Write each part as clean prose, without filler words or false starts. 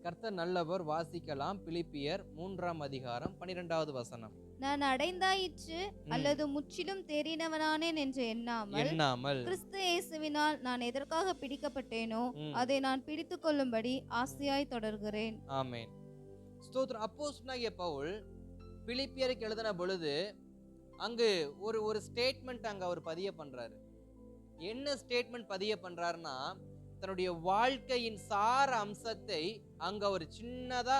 கர்த்தர் நல்லவர். வாசிக்கலாம். பிலிப்பியர் 3ஆம் அதிகாரம் 12வது வசனம். நான் அடைந்தாயிற்று அல்லது முற்றிலும் தேறினவனானேன் என்று எண்ணாமல் கிறிஸ்து இயேசுவினால் நான் எதற்காக பிடிக்கப்பட்டேனோ அதை நான் பிடித்துக் கொள்ளும்படி ஆசையாய் தொடர்கிறேன். ஆமென். ஸ்தோத்திரம். அப்போஸ்தலனாகிய பவுல் பிலிப்பியருக்கு எழுதின பொழுது அங்கு ஒரு ஸ்டேட்மெண்ட் அங்க அவர் பதிய பண்றாரு. என்ன ஸ்டேட்மெண்ட் பதிய பண்றாருன்னா, தன்னுடைய வாழ்க்கையின் சார அம்சத்தை அங்க ஒரு சின்னதா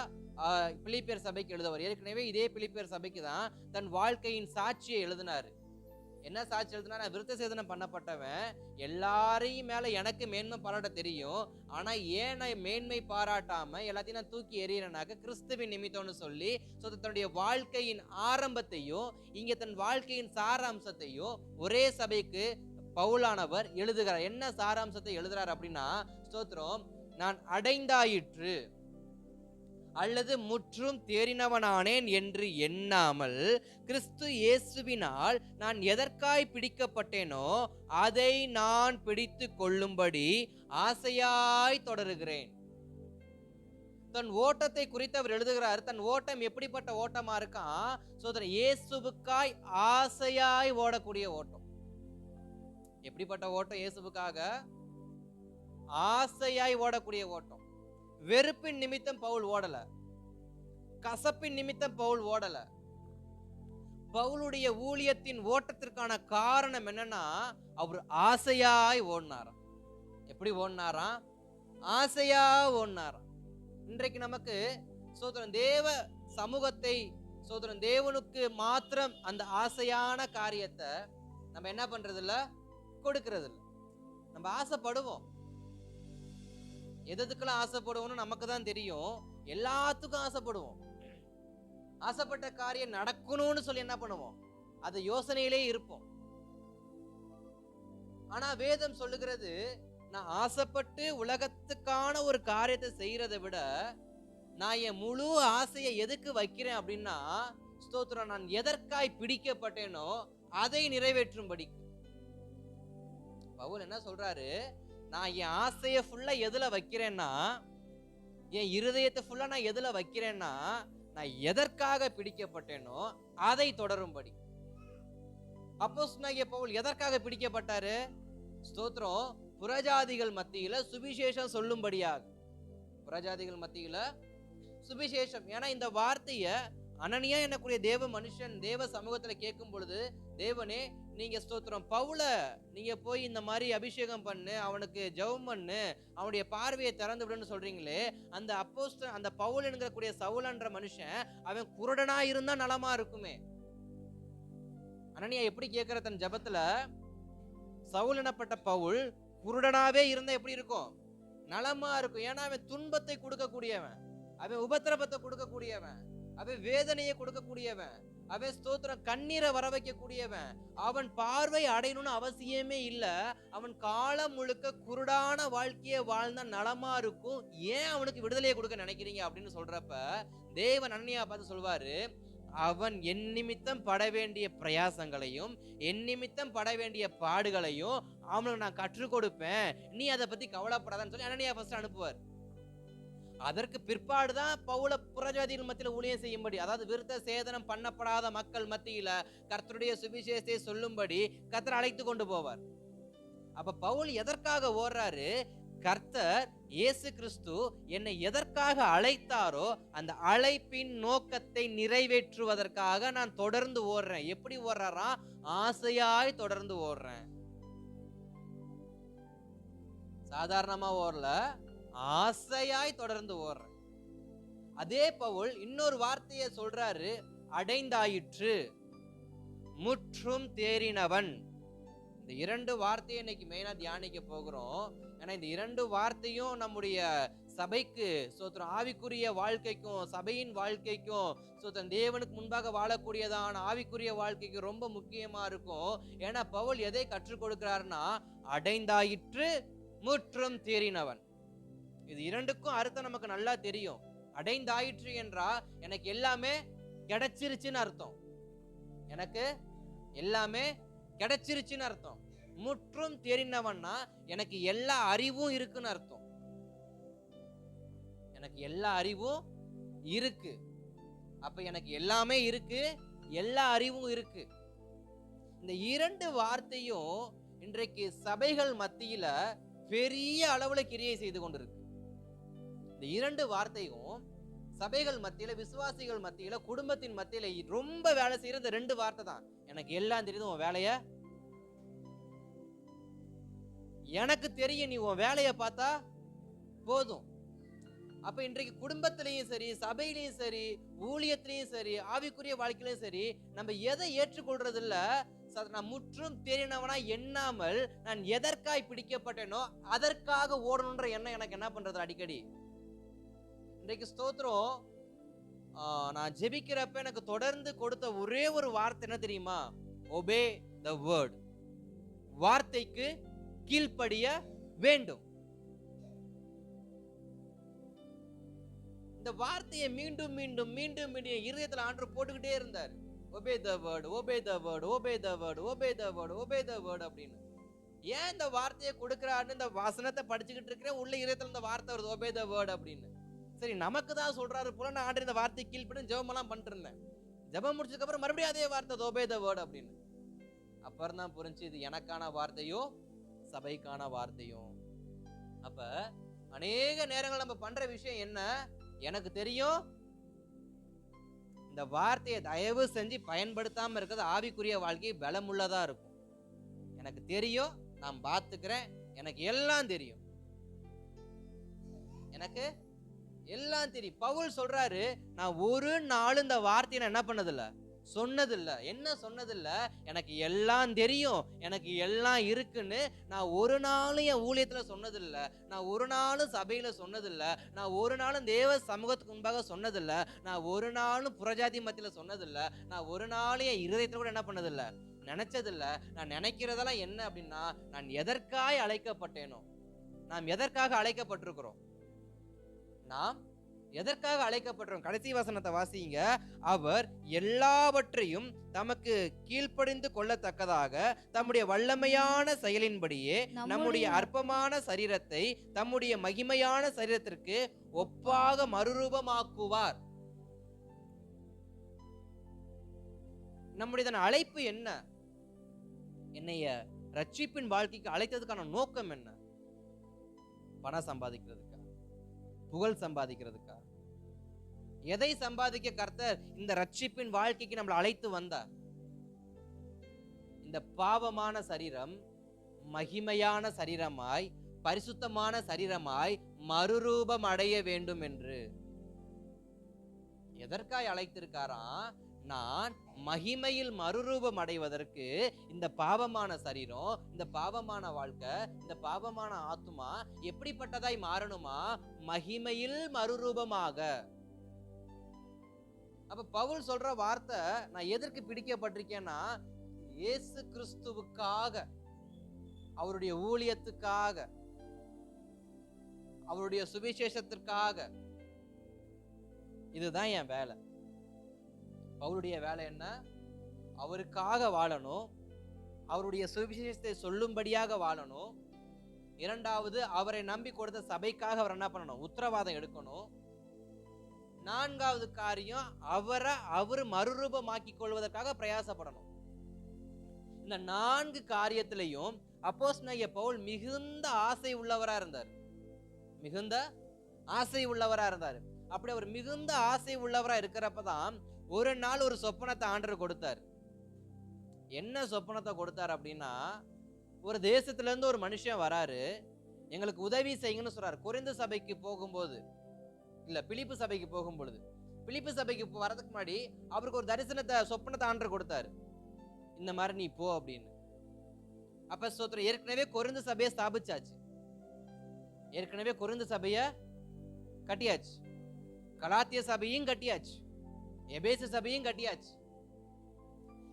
பிலிப்பியர் சபைக்கு எழுதுவார். ஏற்கனவே இதே பிலிப்பியர் சபைக்கு தான் தன் வாழ்க்கையின் சாட்சியை எழுதினாரு. என்ன சாட்சி எழுதினா, நான் விருத்த சேதனம் பண்ணப்பட்டவன், எல்லாரையும் மேல எனக்கு மேன்மை பாராட்ட தெரியும், ஆனா ஏன் நான் மேன்மை பாராட்டாம எல்லாத்தையும் நான் தூக்கி எறியறேனாக்க கிறிஸ்துவின் நிமித்தம்னு சொல்லி தன்னுடைய வாழ்க்கையின் ஆரம்பத்தையும் இங்க தன் வாழ்க்கையின் சாராம்சத்தையும் ஒரே சபைக்கு பவுலானவர் எழுதுகிறார். என்ன சாராம்சத்தை எழுதுறார் அப்படின்னா, ஸ்தோத்திரம், நான் அடைந்தாயிற்று அல்லது முற்றும் தேறினவனானேன் என்று எண்ணாமல் கிறிஸ்து இயேசுவினால் நான் எதற்காய் பிடிக்கப்பட்டேனோ அதை நான் பிடித்து கொள்ளும்படி ஆசையாய் தொடருகிறேன். தன் ஓட்டத்தை குறித்து அவர் எழுதுகிறார். தன் ஓட்டம் எப்படிப்பட்ட ஓட்டமா இருக்கான்? சோதரன், இயேசுவுக்காய் ஆசையாய் ஓடக்கூடிய ஓட்டம். எப்படிப்பட்ட ஓட்டம்? இயேசுவுக்காக ஆசையாய் ஓடக்கூடிய ஓட்டம். வெறுப்பின் நிமித்தம் பவுல் ஓடல, கசப்பின் நிமித்தம் பவுல் ஓடல. பவுலுடைய ஊழியத்தின் ஓட்டத்திற்கான காரணம் என்னன்னா, அவர் ஆசையாய் ஓடினாராம். எப்படி ஓடினாராம்? ஆசையா ஓடினாராம். இன்றைக்கு நமக்கு சோதரன் தேவ சமூகத்தை, சோதரன் தேவனுக்கு மாத்திரம் அந்த ஆசையான காரியத்தை நம்ம என்ன பண்றது இல்ல, கொடுக்கிறது இல்ல. நம்ம ஆசைப்படுவோம், எதுக்கெல்லாம் ஆசைப்படுவோம்னு நமக்கு தான் தெரியும். எல்லாத்துக்கும் ஆசைப்படுவோம். ஆசைப்பட்ட காரியம் நடக்கணும்னு சொல்லி என்ன பண்ணுவோம், அது யோசனையிலே இருப்போம். ஆனா வேதம் சொல்லுகிறது, நான் ஆசைப்பட்டு உலகத்துக்கான ஒரு காரியத்தை செய்யறதை விட நான் என் முழு ஆசையை எதுக்கு வைக்கிறேன் அப்படின்னா, ஸ்தோத்திரம், நான் எதற்காய் பிடிக்கப்பட்டேனோ அதை நிறைவேற்றும்படி. பவுல் என்ன சொல்றாரு, நான் என் ஆசையை ஃபுல்லா எதுல வைக்கிறேன்னா, என் இருதயத்தை ஃபுல்லா நான் எதுல வைக்கிறேன்னா, நான் எதற்காக பிடிக்கப்பட்டேனோ அதை தொடரும்படி. அப்போஸ்தலனாகிய பவுல் எதற்காக பிடிக்கப்பட்டாரு? ஸ்தோத்திரம், புறஜாதிகள் மத்தியில சுவிசேஷம் சொல்லும்படியாக. புறஜாதிகள் மத்தியில சுவிசேஷம். ஏன்னா இந்த வார்த்தைய அனனியா என்னக்கூடிய தேவ மனுஷன் தேவ சமூகத்துல கேட்கும் பொழுது, தேவனே, நீங்க ஸ்தோத்திரம் பவுல நீங்க போய் இந்த மாதிரி அபிஷேகம் பண்ணு, அவனுக்கு ஜெபம் பண்ணு, அவனுடைய பார்வையை திறந்து விடுன்னு சொல்றீங்களே, அந்த அந்த பவுல் என்கிறக்கூடிய சவுலன்ற மனுஷன் அவன் குருடனா இருந்தா நலமா இருக்குமே. அனனியா எப்படி கேட்கிற தன் ஜெபத்துல, சவுல் எனப்பட்ட பவுல் குருடனாவே இருந்தா எப்படி இருக்கும்? நலமா இருக்கும். ஏன்னா அவன் துன்பத்தை கொடுக்கக்கூடியவன், அவன் உபத்திரவத்தை கொடுக்கக்கூடியவன், அவன் வேதனையை கொடுக்கக்கூடியவன், அவன் ஸ்தோத்திரம் கண்ணீரை வர வைக்கக்கூடியவன். அவன் பார்வை அடையணும்னு அவசியமே இல்ல, அவன் காலம் முழுக்க குருடான வாழ்க்கையை வாழ்ந்தா நலமா இருக்கும். ஏன் அவனுக்கு விடுதலையை கொடுக்க நினைக்கிறீங்க அப்படின்னு சொல்றப்ப தேவன் அனனியா பார்த்து சொல்வாரு, அவன் என் நிமித்தம் பட வேண்டிய பிரயாசங்களையும் என் நிமித்தம் பட வேண்டிய பாடுகளையும் அவனுக்கு நான் கற்றுக் கொடுப்பேன், நீ அதை பத்தி கவலைப்படாதான்னு சொல்லி அனனியா ஃபர்ஸ்ட் அனுப்புவார். அதற்கு பிற்பாடுதான் பவுல புறஜாதிகள் மத்தியில ஊழியம் செய்யும்படி, அதாவது விருத்த சேதனம் பண்ணப்படாத மக்கள் மத்தியில கர்த்தருடைய சுவிசேஷத்தை சொல்லும்படி கர்த்தர் அழைத்து கொண்டு போவார். அப்ப பவுல் எதற்காக ஓடுறாரு? கர்த்தர் இயேசு கிறிஸ்து என்னை எதற்காக அழைத்தாரோ அந்த அழைப்பின் நோக்கத்தை நிறைவேற்றுவதற்காக நான் தொடர்ந்து ஓடுறேன். எப்படி ஓடுறாரா? ஆசையாய் தொடர்ந்து ஓடுறேன். சாதாரணமா ஓடல, ஆசையாய் தொடர்ந்து ஓடுறேன். அதே பவுல் இன்னொரு வார்த்தையை சொல்றாரு, அடைந்தாயிற்று, முற்றும் தேறினவன். இந்த இரண்டு வார்த்தையை இன்னைக்கு மெயினா தியானிக்க போகிறோம். ஏன்னா இந்த இரண்டு வார்த்தையும் நம்முடைய சபைக்கு, சோத்திரம் ஆவிக்குரிய வாழ்க்கைக்கும் சபையின் வாழ்க்கைக்கும், சோத்திரம் தேவனுக்கு முன்பாக வாழக்கூடியதான ஆவிக்குரிய வாழ்க்கைக்கு ரொம்ப முக்கியமா இருக்கும். ஏன்னா பவுல் எதை கற்றுக் கொடுக்கிறாருன்னா, அடைந்தாயிற்று, முற்றும் தேறினவன். இது இரண்டுக்கும் அர்த்தம் நமக்கு நல்லா தெரியும். அடைந்தாயிற்று என்றா எனக்கு எல்லாமே கிடைச்சிருச்சுன்னு அர்த்தம், எனக்கு எல்லாமே கிடைச்சிருச்சுன்னு அர்த்தம். முற்றும் தேறினவன்னா எனக்கு எல்லா அறிவும் இருக்குன்னு அர்த்தம். எனக்கு எல்லா அறிவும் இருக்கு. அப்ப எனக்கு எல்லாமே இருக்கு, எல்லா அறிவும் இருக்கு. இந்த இரண்டு வார்த்தையும் இன்றைக்கு சபைகள் மத்தியில பெரிய அளவுல கிரியை செய்து கொண்டிருக்கு. இந்த இரண்டு வார்த்தையும் சபைகள் மத்தியில, விசுவாசிகள் மத்தியில, குடும்பத்தின் மத்தியில ரொம்ப வேலை செய்யற இந்த ரெண்டு வார்த்தை தான். எனக்கு எல்லாம் தெரியுது, உன் வேலைய எனக்கு தெரியும், நீ உன் வேலைய பார்த்தா போதும். அப்ப இன்றைக்கு குடும்பத்திலையும் சரி, சபையிலையும் சரி, ஊழியத்திலையும் சரி, ஆவிக்குரிய வாழ்க்கையிலையும் சரி, நம்ம எதை ஏற்றுக்கொள்றது இல்ல. நான் முற்றும் தேறினவனா எண்ணாமல் நான் எதற்காய் பிடிக்கப்பட்டேனோ அதற்காக ஓடணுன்ற எண்ணம் எனக்கு என்ன பண்றது அடிக்கடி. இன்றைக்கு ஸ்தோத்திரம், நான் ஜெபிக்கிறப்ப எனக்கு தொடர்ந்து கொடுத்த ஒரே ஒரு வார்த்தை என்ன தெரியுமா? Obey the word. வார்த்தைக்கு கீழ்ப்படிய வேண்டும். இந்த வார்த்தையை மீண்டும் மீண்டும் மீண்டும் மீண்டும் இருதயத்துல ஆண்டவர் போட்டுக்கிட்டே இருந்தார். obey the word, obey the word, obey the word, obey the word, obey the word அப்படின்னு. ஏன் இந்த வார்த்தையை கொடுக்கிறாருன்னு இந்த வசனத்தை படிச்சுக்கிட்டு இருக்கிறேன், உள்ள இருதயத்துல இந்த வார்த்தை வருது obey the word அப்படின்னு. சரி, நமக்கு தான் சொல்றாரு போல நான் ஆண்டவர் இந்த வார்த்தை கீழ்ப்படின்னு ஜெபம் எல்லாம் பண்ணிட்டு இருந்தேன். ஜெபம் முடிச்சதுக்கு அப்புறம் மறுபடியும் அதே வார்த்தை obey the word அப்படின்னு. அப்புறம் தான் புரிஞ்சு இது எனக்கான வார்த்தையோ சபைக்கான வார்த்தையும். அப்ப அநேக நேரங்கள் நம்ம பண்ற விஷயம் என்ன? எனக்கு தெரியும், இந்த வார்த்தையை தயவு செஞ்சு பயன்படுத்தாம இருக்கிறது ஆவிக்குரிய வாழ்க்கை பலமுள்ளதா இருக்கும். எனக்கு தெரியும், நான் பார்த்துக்கிறேன், எனக்கு எல்லாம் தெரியும், எனக்கு எல்லாம் தெரியும். பவுல் சொல்றாரு, நான் ஒரு நாள் இந்த வார்த்தையை நான் என்ன பண்ணதில்ல, சொன்னதில்ல. என்ன சொன்னதில்ல? எனக்கு எல்லாம் தெரியும், எனக்கு எல்லாம் இருக்குன்னு நான் ஒரு நாளும் என் ஊழியத்துல சொன்னதில்ல, நான் ஒரு நாளும் சபையில சொன்னதில்ல, நான் ஒரு நாளும் தேவ சமூகத்துக்கு முன்பாக சொன்னதில்ல, நான் ஒரு நாளும் புறஜாதி மத்தியில சொன்னதில்ல, நான் ஒரு நாளும் என் இருதயத்துல கூட என்ன பண்ணதில்ல, நினைச்சதில்ல. நான் நினைக்கிறதெல்லாம் என்ன அப்படின்னா, நான் எதற்காக அழைக்கப்பட்டேனோ, நாம் எதற்காக அழைக்கப்பட்டிருக்கிறோம், நாம் எதற்காக அழைக்கப்பட்டிருக்கிறோம். கடைசி வசனத்தை வாசிங்க. அவர் எல்லாவற்றையும் தமக்கு கீழ்ப்படிந்து கொள்ளத்தக்கதாக தம்முடைய வல்லமையான செயலின்படியே நம்முடைய அற்பமான சரீரத்தை தம்முடைய மகிமையான சரீரத்திற்கு ஒப்பாக மறுரூபமாக்குவார். நம்முடைய அழைப்பு என்ன? என்னைய ரட்சிப்பின் வாழ்க்கைக்கு அழைத்ததுக்கான நோக்கம் என்ன? பணம் சம்பாதிக்கிறதுக்கா? புகழ் சம்பாதிக்கிறதுக்கா? எதை சம்பாதிக்க கர்த்தர் இந்த ரட்சிப்பின் வாழ்க்கைக்கு நம்மளை அழைத்து வந்தார்? இந்த பாவமான சரீரம் மகிமையான சரீரமாய், பரிசுத்தமான சரீரமாய் மறுரூபம் அடைய வேண்டும் என்று. எதற்காய் அழைத்திருக்காராம்? நான் மகிமையில் மறுரூபம் அடைவதற்கு இந்த பாவமான சரீரம், இந்த பாவமான வாழ்க்கை, இந்த பாவமான ஆத்துமா எப்படிப்பட்டதாய் மாறணுமா? மகிமையில் மறுரூபமாக. அப்ப பவுல் சொல்ற வார்த்தை, நான் எதற்கு பிடிக்கப்பட்டிருக்கேன்னா, இயேசு கிறிஸ்துவுக்காக, அவருடைய ஊழியத்துக்காக, அவருடைய சுவிசேஷத்திற்காக. இதுதான் என் வேலை. அவருடைய வேலை என்ன? அவருக்காக வாழணும், அவருடைய சுவிசேஷத்தை சொல்லும்படியாக வாழணும். இரண்டாவது, அவரை நம்பி கொடுத்த சபைக்காக அவர் என்ன பண்ணணும்? உத்தரவாதம் எடுக்கணும். நான்காவது காரியம், அவர் மறுரூபமாக்கி கொள்வதற்காக பிரயாசப்படணும். இந்த 4 காரியத்திலையும் அப்போஸ்தலனாகிய பவுல் மிகுந்த ஆசை உள்ளவரா இருந்தார். மிகுந்த ஆசை உள்ளவரா இருந்தார். அப்படி அவர் மிகுந்த ஆசை உள்ளவரா இருக்கிறப்பதான் ஒரு நாள் ஒரு சொப்பனத்தை ஆண்டவர் கொடுத்தார். என்ன சொப்பனத்தை கொடுத்தார் அப்படின்னா, ஒரு தேசத்துல இருந்து ஒரு மனுஷன் வராரு, எங்களுக்கு உதவி செய்யுங்கன்னு சொல்றாரு. கொரிந்து சபைக்கு போகும்போது, இல்ல பிலிப்பு சபைக்கு போகும்பொழுது, பிலிப்பு சபைக்கு வரதுக்கு முன்னாடி அவருக்கு ஒரு தரிசனத்தை, சொப்பனத்தை ஆண்டவர் கொடுத்தாரு. இந்த மாதிரி நீ போ அப்படின்னு. அப்ப ஸ்தோத்திரம், ஏற்கனவே கொரிந்து சபையை ஸ்தாபிச்சாச்சு, ஏற்கனவே கொரிந்து சபையை கட்டியாச்சு, கலாத்திய சபையும் கட்டியாச்சு, எபேசு சபையும் கட்டியாச்சு.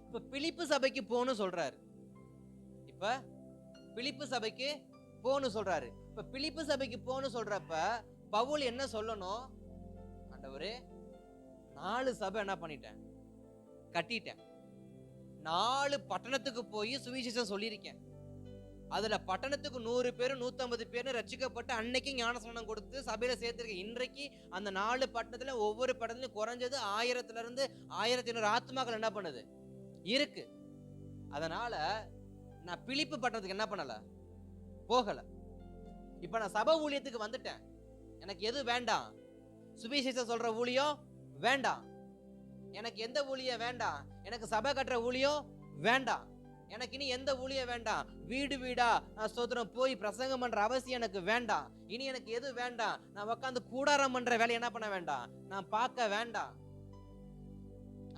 இப்ப பிலிப்பு சபைக்கு போன்னு சொல்றாரு. இப்ப பிலிப்பு சபைக்கு போன்னு சொல்றாரு. இப்ப பிலிப்பு சபைக்கு போன்னு சொல்றப்ப பவுல் என்ன சொல்லணும்? ஆண்டவரே, 4 சபை என்ன பண்ணிட்டேன்? கட்டிட்டேன். 4 பட்டணத்துக்கு போய் சுவிசேஷம் சொல்லியிருக்கேன். அதுல பட்டணத்துக்கு 100 பேர் 150 பேர் ரட்சிக்கப்பட்டு அன்னைக்கு ஞானஸ்நானம் கொடுத்து சபையில சேர்த்திருக்க. இன்றைக்கு அந்த 4 பட்டணத்துல ஒவ்வொரு பட்டணத்திலும் குறைஞ்சது 1000 இருந்து 1500 ஆத்மாக்கள் என்ன பண்ணுது இருக்கு. அதனால நான் பிலிப்பு பட்டணத்துக்கு என்ன பண்ணல, போகல. இப்ப நான் சபை ஊழியத்துக்கு வந்துட்டேன். எனக்கு எது வேண்டாம்? சுவிசேஷம் சொல்ற ஊழியம் வேண்டாம். எனக்கு எந்த ஊழியம் வேண்டாம்? எனக்கு சபை கட்டுற ஊழியம் வேண்டாம். எனக்கு இனி எந்த ஊழியம் வேண்டாம். வீடு வீடா நான் ஸ்தோத்திரம் போய் பிரசங்கம் பண்ற அவசியம் எனக்கு வேண்டாம். இனி எனக்கு எது வேண்டாம்? நான் உட்காந்து கூடாரம் பண்ற வேலை என்ன பண்ண வேண்டாம், நான் பார்க்க வேண்டாம்.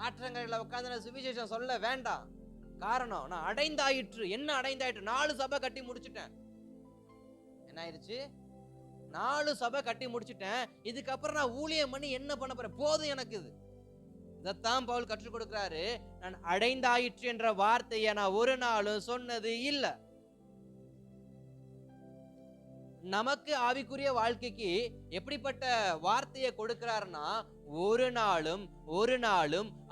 ஆற்றங்கரையில உட்காந்து நான் சுவிசேஷம் சொல்ல வேண்டாம். காரணம், நான் அடைந்தாயிற்று. என்ன அடைந்தாயிற்று? 4 சபை கட்டி முடிச்சுட்டேன். என்ன ஆயிடுச்சு? 4 சபை கட்டி முடிச்சுட்டேன். இதுக்கப்புறம் நான் ஊழியம் பண்ணி என்ன பண்ண போறேன்? போதும் எனக்கு இது. இதைத்தான் பவுல் கற்றுக் கொடுக்கிறாரு. நான் அடைந்தாயிற்று என்ற வார்த்தையை நான் ஒரு நாளும் சொன்னது இல்லை. நமக்கு ஆவிக்குரிய வாழ்க்கைக்கு எப்படிப்பட்ட வார்த்தையை கொடுக்கிறார்னா, ஒரு நாளும்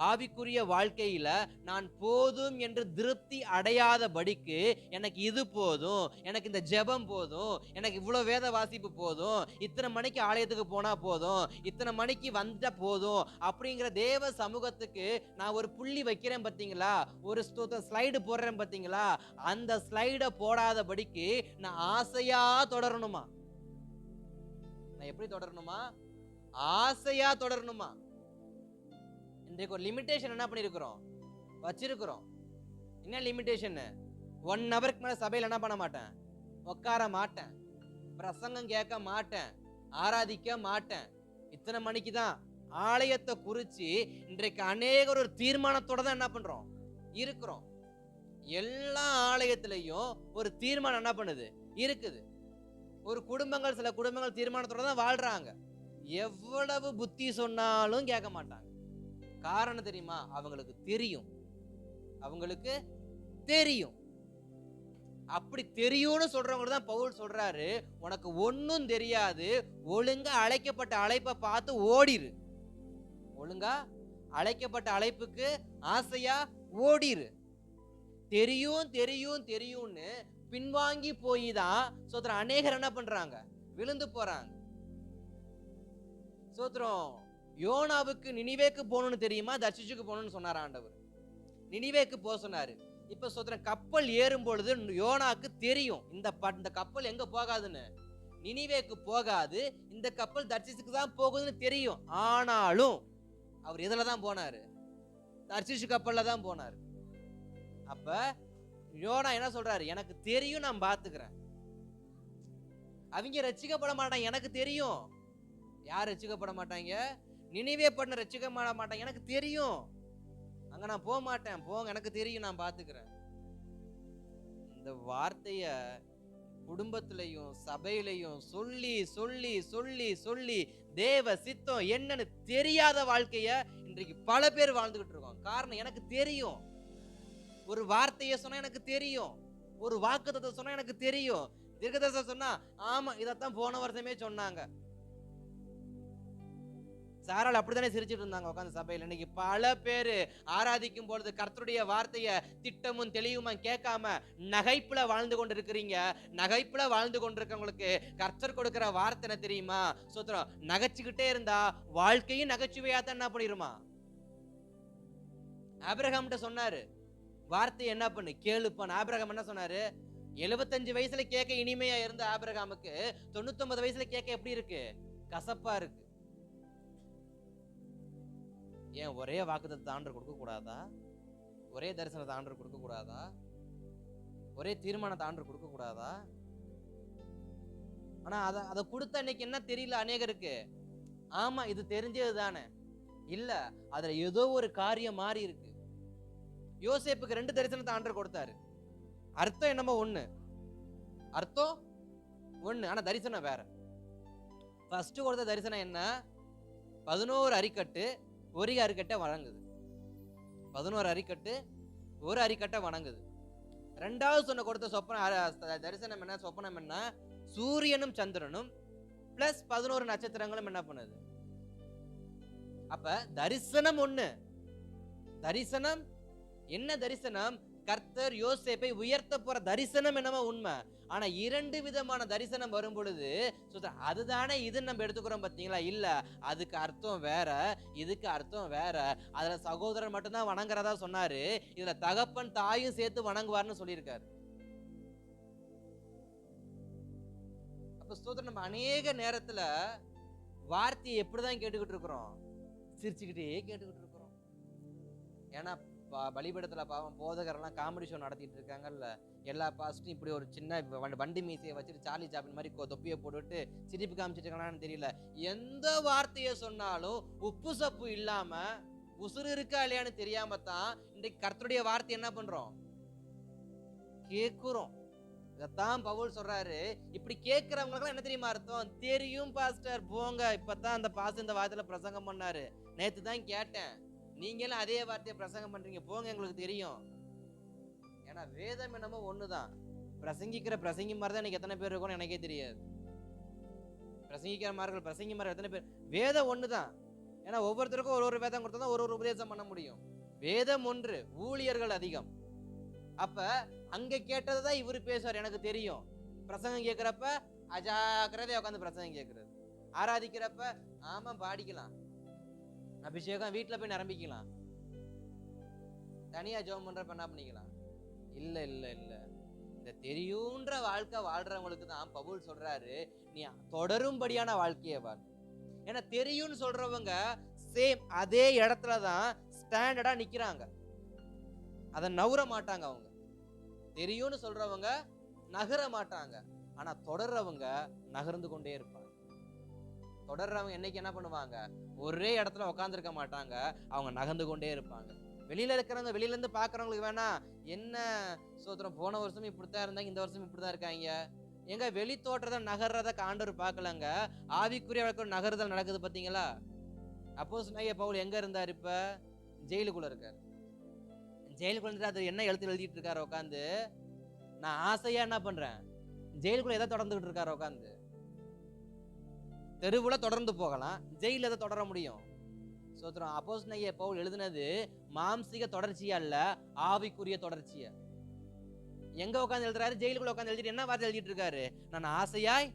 ஆவிக்குரிய வாழ்க்கையில நான் போதும் என்று திருப்தி அடையாதபடிக்கு எனக்கு இது போதும், எனக்கு இந்த ஜெபம் போதும், எனக்கு இவ்வளவு வேத வாசிப்பு போதும், இத்தனை மணிக்கு ஆலயத்துக்கு போனா போதும், இத்தனை மணிக்கு வந்தா போதும் அப்படிங்கிற தேவ சமூகத்துக்கு நான் ஒரு புள்ளி வைக்கிறேன் பாத்தீங்களா, ஒரு ஸ்லைடு போடுறேன் பாத்தீங்களா, அந்த ஸ்லைட போடாதபடிக்கு நான் ஆசையா தொடரணுமா? நான் எப்படி தொடரணுமா? ஆசையா தொடரணுமா? இன்றைக்கு ஒரு லிமிட்டேஷன் என்ன பண்ணிருக்கிறோம், வச்சிருக்கிறோம். என்ன லிமிட்டேஷன்? 1 ஹவருக்கு மேல சபையில என்ன பண்ண மாட்டேன், உட்கார மாட்டேன், பிரசங்கம் கேட்க மாட்டேன், ஆராதிக்க மாட்டேன். இத்தனை மணிக்கு தான் ஆலயத்தை குறிச்சு இன்றைக்கு அநேகர் ஒரு தீர்மானத்தோட தான் என்ன பண்றோம் இருக்கிறோம். எல்லா ஆலயத்திலையும் ஒரு தீர்மானம் என்ன பண்ணுது இருக்குது. ஒரு குடும்பங்கள், சில குடும்பங்கள் தீர்மானத்தோட தான் வாழ்றாங்க. எவ்வளவு புத்தி சொன்னாலும் கேட்க மாட்டாங்க. காரணம் தெரியுமா? அவங்களுக்கு தெரியும். அப்படி தெரியும்னு சொல்றவங்க தான் பவுல் சொல்றாரு, உனக்கு ஒன்னும் தெரியாது, ஒழுங்கா அழைக்கப்பட்ட அழைப்பை பார்த்து ஓடிரு. ஒழுங்கா அழைக்கப்பட்ட அழைப்புக்கு ஆசையா ஓடிரு. தெரியும்னு பின்வாங்கி போய் தான் சோத்திரம் அநேகர் என்ன பண்றாங்க, விழுந்து போறாங்க. சோத்திரம் யோனாவுக்கு நினிவேக்கு போகணும்னு தெரியுமா, தர்ஷீசுக்கு போகணும்னு சொன்னார் ஆண்டவர். நினிவேக்கு போக சொன்னாரு. இப்ப சோத்திரம் கப்பல் ஏறும் பொழுது யோனாக்கு தெரியும் இந்த கப்பல் எங்க போகாதுன்னு, நினிவேக்கு போகாது, இந்த கப்பல் தர்ஷீசுக்கு தான் போகுதுன்னு தெரியும். ஆனாலும் அவர் எதுல தான் போனாரு? தர்ஷீசு கப்பல்ல தான் போனாரு. அப்ப யோனா என்ன சொல்றாரு? எனக்கு தெரியும், நான் பாத்துக்கிறேன். அவங்க ரட்சிக்கப்பட மாட்டாங்க, எனக்கு தெரியும். யார் ரட்சிக்கப்பட மாட்டாங்க? நினிவே பண்ண ரட்சிக்கப்பட மாட்டாங்க, எனக்கு தெரியும். அங்க நான் போக மாட்டேன், போங்க, எனக்கு தெரியும், நான் பாத்துக்கிறேன். இந்த வார்த்தைய குடும்பத்திலையும் சபையிலையும் சொல்லி சொல்லி சொல்லி சொல்லி தேவ சித்தம் என்னன்னு தெரியாத வாழ்க்கைய இன்றைக்கு பல பேர் வாழ்ந்துகிட்டு இருக்கோம். காரணம், எனக்கு தெரியும். ஒரு வார்த்தையை சொன்னா எனக்கு தெரியும், ஒரு வாக்குத்தத்தத்தை சொன்னா எனக்கு தெரியும், தீர்க்கதரிசனம் சொன்னா ஆமா இதத்தான் போன வருஷமே சொன்னாங்க. சாரால் அப்படித்தானே சிரிச்சிட்டு இருந்தாங்க உட்காந்து சபையில். இன்னைக்கு பல பேரு ஆராதிக்கும் பொழுது கர்த்தருடைய வார்த்தைய திட்டமும் தெளிவுமா கேட்காம நகைப்புல வாழ்ந்து கொண்டு இருக்கிறீங்க. நகைப்புல வாழ்ந்து கொண்டிருக்கவங்களுக்கு கர்த்தர் கொடுக்கிற வார்த்தை என்ன தெரியுமா? சோத்திரம், நகைச்சுக்கிட்டே இருந்தா வாழ்க்கையும் நகைச்சுவையா தான் என்ன பண்ணிருமா. ஆபிரகாம்கிட்ட சொன்னாரு, வார்த்தை என்ன பண்ணு, கேளுப்பான். ஆபிரகாம் என்ன சொன்னாரு? 75 வயசுல கேட்க இனிமையா இருந்த ஆபிரகாமுக்கு 99 வயசுல கேட்க எப்படி இருக்கு? கசப்பா இருக்கு. ஏன் ஒரே வாக்குத்தத்தத்தை ஆண்டவர் கொடுக்க கூடாதா? ஒரே தரிசனத்தை ஆண்டவர் கொடுக்க கூடாதா? ஒரே தீர்மானத்தை ஆண்டவர் கொடுக்க கூடாதா? ஆனா அதை கொடுத்த அன்னைக்கு என்ன தெரியல அநேகருக்கு. ஆமா இது தெரிஞ்சது தானே, இல்ல அதுல ஏதோ ஒரு காரியம் மாறி இருக்கு. யோசேப்புக்கு 2 தரிசனத்தை ஆண்டவர் கொடுத்தாரு. அர்த்தம் என்னமோ ஒண்ணு, ஆனா தரிசனம் வேற. ஃபர்ஸ்ட் கொடுத்த தரிசனம் என்ன? 11 அரிக்கட்டு ஒரு அரிக்கட்டை வழங்குது. 11 அரிக்கட்டு ஒரு அரிக்கட்டை வணங்குது. 2வது சொன்ன கொடுத்த தரிசனம் என்ன, சொப்பனம் என்ன? சூரியனும் சந்திரனும் பிளஸ் 11 நட்சத்திரங்களும் என்ன பண்ணுது. அப்ப தரிசனம் ஒண்ணு, தரிசனம் என்ன தரிசனம்? கர்த்தர் யோசேப்பை உயர்த்த போற தரிசனம் என்னமோ உண்மை. ஆனா 2 விதமான தரிசனம் வரும் பொழுது அதுதானே இது நம்ம எடுத்துக்கிறோம் பாத்தீங்களா? இல்ல, அதுக்கு அர்த்தம் வேற, இதுக்கு அர்த்தம் வேற. அதுல சகோதரன் மட்டும்தான் வணங்குறதா சொன்னாரு, இதுல தகப்பன் தாயும் சேர்த்து வணங்குவார்னு சொல்லியிருக்காரு. அப்ப ஸ்தோத்திரம், நம்ம அநேக நேரத்துல வார்த்தையை எப்படிதான் கேட்டுக்கிட்டு இருக்கிறோம்? சிரிச்சுக்கிட்டே கேட்டுக்கிட்டு இருக்கிறோம். ஏன்னா பலிபீடத்துல பாவம் போதகரெல்லாம் காமெடி ஷோ நடத்திட்டு இருக்காங்கல்ல, எல்லா பாஸ்டும் இப்படி ஒரு சின்ன வண்டி மீசையை வச்சுட்டு சார்லி சாப்பின் மாதிரி தொப்பியை போட்டுட்டு சிரிப்பு காமிச்சிட்டு இருக்காங்கன்னு தெரியல. எந்த வார்த்தையை சொன்னாலும் உப்பு சப்பு இல்லாம உசுறு இருக்கா இல்லையான்னு தெரியாம தான் இன்றைக்கு கர்த்தருடைய வார்த்தை என்ன பண்றோம்? கேட்கிறோம். இதைத்தான் பவுல் சொல்றாரு, இப்படி கேட்கிறவங்களுக்கு என்ன தெரியுமா அர்த்தம்? தெரியும் பாஸ்டர், போங்க, இப்பதான் அந்த பாஸ்டர் இந்த வார்த்தையில பிரசங்கம் பண்ணாரு, நேத்து தான் கேட்டேன், நீங்களும் அதே வார்த்தையை பிரசங்கம் பண்றீங்க, போங்க, எங்களுக்கு தெரியும். ஏன்னா வேதம் என்னமோ ஒண்ணுதான். பிரசங்கிக்கிற பிரசங்கி மாதிரி தான் எனக்கு எத்தனை பேர் இருக்கும்னு எனக்கே தெரியாது. பிரசங்கிக்கிற மாதிரி பிரசங்கி மாதிரி எத்தனை பேர்? வேதம் ஒண்ணுதான். ஏன்னா ஒவ்வொருத்தருக்கும் ஒரு வேதம் கொடுத்தா தான் ஒரு உபதேசம் பண்ண முடியும். வேதம் ஒன்று, ஊழியர்கள் அதிகம். அப்ப அங்க கேட்டதுதான் இவரு பேசுவார், எனக்கு தெரியும். பிரசங்கம் கேட்கிறப்ப அஜாக்கிரதையா உட்காந்து பிரசங்கம் கேட்கறது. ஆராதிக்கிறப்ப ஆமா பாடிக்கலாம், அபிஷேகம் வீட்டுல போய் நிரம்பிக்கலாம், தனியா ஜெபம் பண்றப்ப என்ன பண்ணிக்கலாம். இல்ல இல்ல இல்ல, இந்த தெரியுன்ற வாழ்க்கை வாழ்றவங்களுக்கு தான் பவுல் சொல்றாரு, நீ தொடரும்படியான வாழ்க்கையை வாழ். ஏன்னா தெரியும்னு சொல்றவங்க சேம் அதே இடத்துலதான் ஸ்டாண்டர்டா நிக்கிறாங்க, அதை நகர மாட்டாங்க. அவங்க தெரியும்னு சொல்றவங்க நகர மாட்டாங்க, ஆனா தொடர்றவங்க நகர்ந்து கொண்டே இருப்பாங்க. தொடர்றவங்க என்னைக்கு என்ன பண்ணுவாங்க? ஒரே இடத்துல உட்காந்துருக்க மாட்டாங்க, அவங்க நகர்ந்து கொண்டே இருப்பாங்க. வெளியில இருக்கிறவங்க, வெளியில இருந்து பாக்குறவங்களுக்கு வேணா என்ன சோத்திரம், போன வருஷம் இப்படித்தான் இருந்தாங்க, இந்த வருஷம் இப்படிதான் இருக்காங்க. எங்க வெளி தோற்றத நகர்றத ஆண்டவர் பார்க்கலங்க, ஆவிக்குரிய வழக்கு நகருதல் நடக்குது பாத்தீங்களா? அப்போஸ்தலனாகிய பவுல் எங்க இருந்தார்? இப்ப ஜெயிலுக்குள்ள இருக்காரு. ஜெயிலுக்குள்ள அது என்ன எழுதிட்டு இருக்காரு உட்காந்து? நான் ஆசையா என்ன பண்றேன்? ஜெயிலுக்குள்ள எதை தொடர்ந்துகிட்டு இருக்காரு உட்காந்து? தெருவுல தொடர்ந்து போகலாம், ஜெயில எதை தொடர முடியும்? சோத்திரம். அப்போஸ்தலனாகிய பவுல் எழுதினது மாம்சீக தொடர்ச்சியா இல்ல, ஆவிக்குரிய தொடர்ச்சியா. எங்க உட்காந்து எழுதுறாரு? ஜெயிலுக்குள்ள உட்காந்து எழுதிட்டு என்ன வார்த்தை எழுதிட்டு இருக்காரு? நான் ஆசையாய்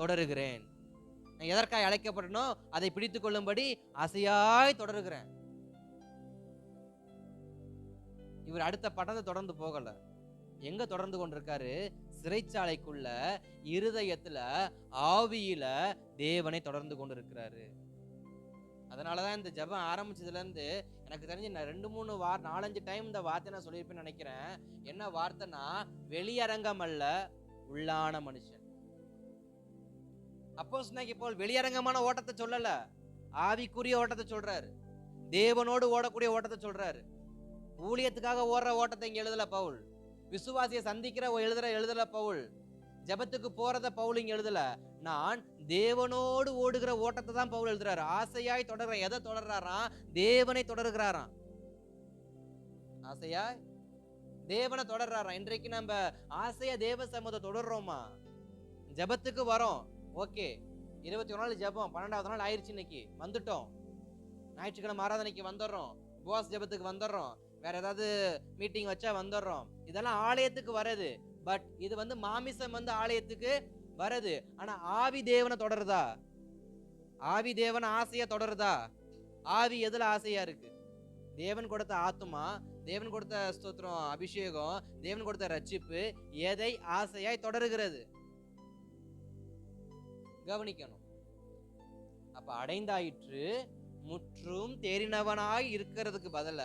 தொடருகிறேன், நான் எதற்காக அழைக்கப்படனோ அதை பிடித்துக் கொள்ளும்படி ஆசையாய் தொடருகிறேன். இவர் அடுத்த பட்டத்தை தொடர்ந்து போகல, எங்க தொடர்ந்து கொண்டிருக்காரு? சிறைச்சாலைக்குள்ள இருதயத்துல ஆவியில தேவனை தொடர்ந்து கொண்டிருக்கிறாரு. அதனாலதான் இந்த ஜெபம் ஆரம்பிச்சதுல இருந்து எனக்கு தெரிஞ்சு நான் 2-3 4-5 டைம் இந்த வார்த்தை நான் சொல்லியிருப்பேன்னு நினைக்கிறேன். என்ன வார்த்தைனா, வெளியரங்கம் அல்ல, உள்ளான மனுஷன். அப்போஸ்தலனாகிய பவுல் வெளியரங்கமான ஓட்டத்தை சொல்லல, ஆவிக்குரிய ஓட்டத்தை சொல்றாரு, தேவனோடு ஓடக்கூடிய ஓட்டத்தை சொல்றாரு. ஊழியத்துக்காக ஓடுற ஓட்டத்தை இங்க எழுதல பவுல், விசுவாசியை சந்திக்கிற எழுதல பவுல், ஜெபத்துக்கு போறத பவுல் இங்க எழுதல, நான் தேவனோடு ஓடுகிற ஓட்டத்தை தான் பவுல் எழுதுறாரு. ஆசையாய் தொடர்ற, எதை தொடர்றாராம்? தேவனை தொடர்கிறாராம். ஆசையாய் தேவனை தொடர்றாராம். இன்றைக்கு நம்ம ஆசையா தேவ சமூகத்தை தொடர்றோமா? ஜெபத்துக்கு வரோம், ஓகே, 21 நாள் ஜெபம், 12வது நாள் ஆயிடுச்சு, இன்னைக்கு வந்துட்டோம், ஞாயிற்றுக்கிழமை ஆராதனைக்கு வந்துடுறோம், உபவாச ஜெபத்துக்கு வந்துடுறோம், வேற ஏதாவது மீட்டிங் வச்சா வந்துடுறோம். இதெல்லாம் ஆலயத்துக்கு வரது. பட் இது மாமிசம் ஆலயத்துக்கு வரது. ஆனா ஆவி தேவனை தொடருதா? ஆவி தேவன் ஆசையா தொடருதா? ஆவி எதுல ஆசையா இருக்கு? தேவன் கொடுத்த ஆத்துமா, தேவன் கொடுத்த ஸ்தோத்திரம் அபிஷேகம், தேவன் கொடுத்த ரட்சிப்பு எதை ஆசையாய் தொடருகிறது? கவனிக்கணும். அப்ப அடைந்தாயிற்று, முற்றும் தேறினவனாய் இருக்கிறதுக்கு பதில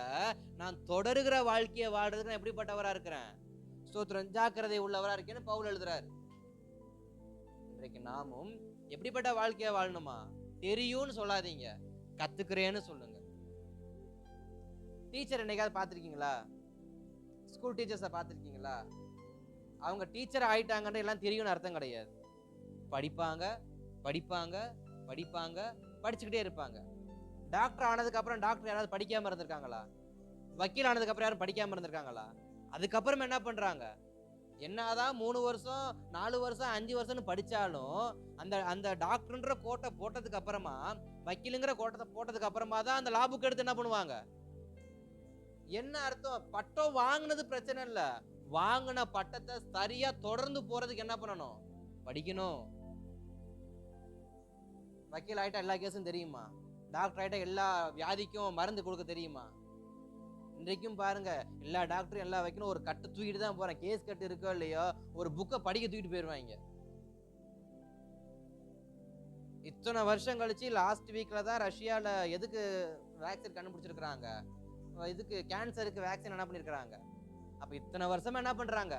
நான் தொடருகிற வாழ்க்கையை வாழ்றதுக்கு நான் எப்படிப்பட்டவரா இருக்கிறேன்? ஸ்தோத்திரம், ஜாக்கிரதை உள்ளவரா இருக்கேன்னு பவுல் எழுதுறாரு. இன்றைக்கு நாமும் எப்படிப்பட்ட வாழ்க்கையை வாழணுமா? தெரியும்னு சொல்லாதீங்க, கத்துக்கிறேன்னு சொல்லுங்க. டீச்சர் என்னைக்காவது பார்த்திருக்கீங்களா? ஸ்கூல் டீச்சர்ஸை பார்த்திருக்கீங்களா? அவங்க டீச்சர் ஆயிட்டாங்கன்னு எல்லாம் தெரியும்னு அர்த்தம் கிடையாது. படிப்பாங்க படிப்பாங்க படிப்பாங்க, படிச்சுக்கிட்டே இருப்பாங்க. டாக்டர் ஆனதுக்கு அப்புறம் டாக்டர் யாராவது படிக்காம இருந்திருக்காங்களா? வக்கீல் ஆனதுக்கு அப்புறம் யாரும் படிக்காம இருந்திருக்காங்களா? அதுக்கப்புறம் என்ன பண்றாங்க? என்னதான் 3 வருஷம் 4 வருஷம் 5 வருஷம்னு படிச்சாலும் அந்த அந்த டாக்டர்ன்ற கோட்டை போட்டதுக்கு அப்புறமா, வக்கீலுங்கிற கோட்டத்தை போட்டதுக்கு அப்புறமா தான் அந்த லாபுக்கு எடுத்து என்ன பண்ணுவாங்க? என்ன அர்த்தம்? பட்டம் வாங்கினது பிரச்சனை இல்ல, வாங்கின பட்டத்தை சரியா தொடர்ந்து போறதுக்கு என்ன பண்ணணும்? படிக்கணும். வக்கீல் ஆயிட்டா எல்லா கேஸும் தெரியுமா? டாக்டர் ஆயிட்டா எல்லா வியாதிக்கும் மருந்து கொடுக்க தெரியுமா? இன்றைக்கும் பாருங்க, எல்லா டாக்டரும் எல்லா வக்கீலும் ஒரு கட்டு தூக்கிட்டு தான் போறேன். கேஸ் கட்டு இருக்கோ இல்லையோ, ஒரு புக்கை படிக்க தூக்கிட்டு போயிருவாங்க. இத்தனை வருஷம் கழிச்சு லாஸ்ட் வீக்ல தான் ரஷ்யால எதுக்கு வேக்சின் கண்டுபிடிச்சிருக்காங்க? இதுக்கு கேன்சருக்கு வேக்சின் என்ன பண்ணிருக்காங்க? அப்ப இத்தனை வருஷமா என்ன பண்றாங்க?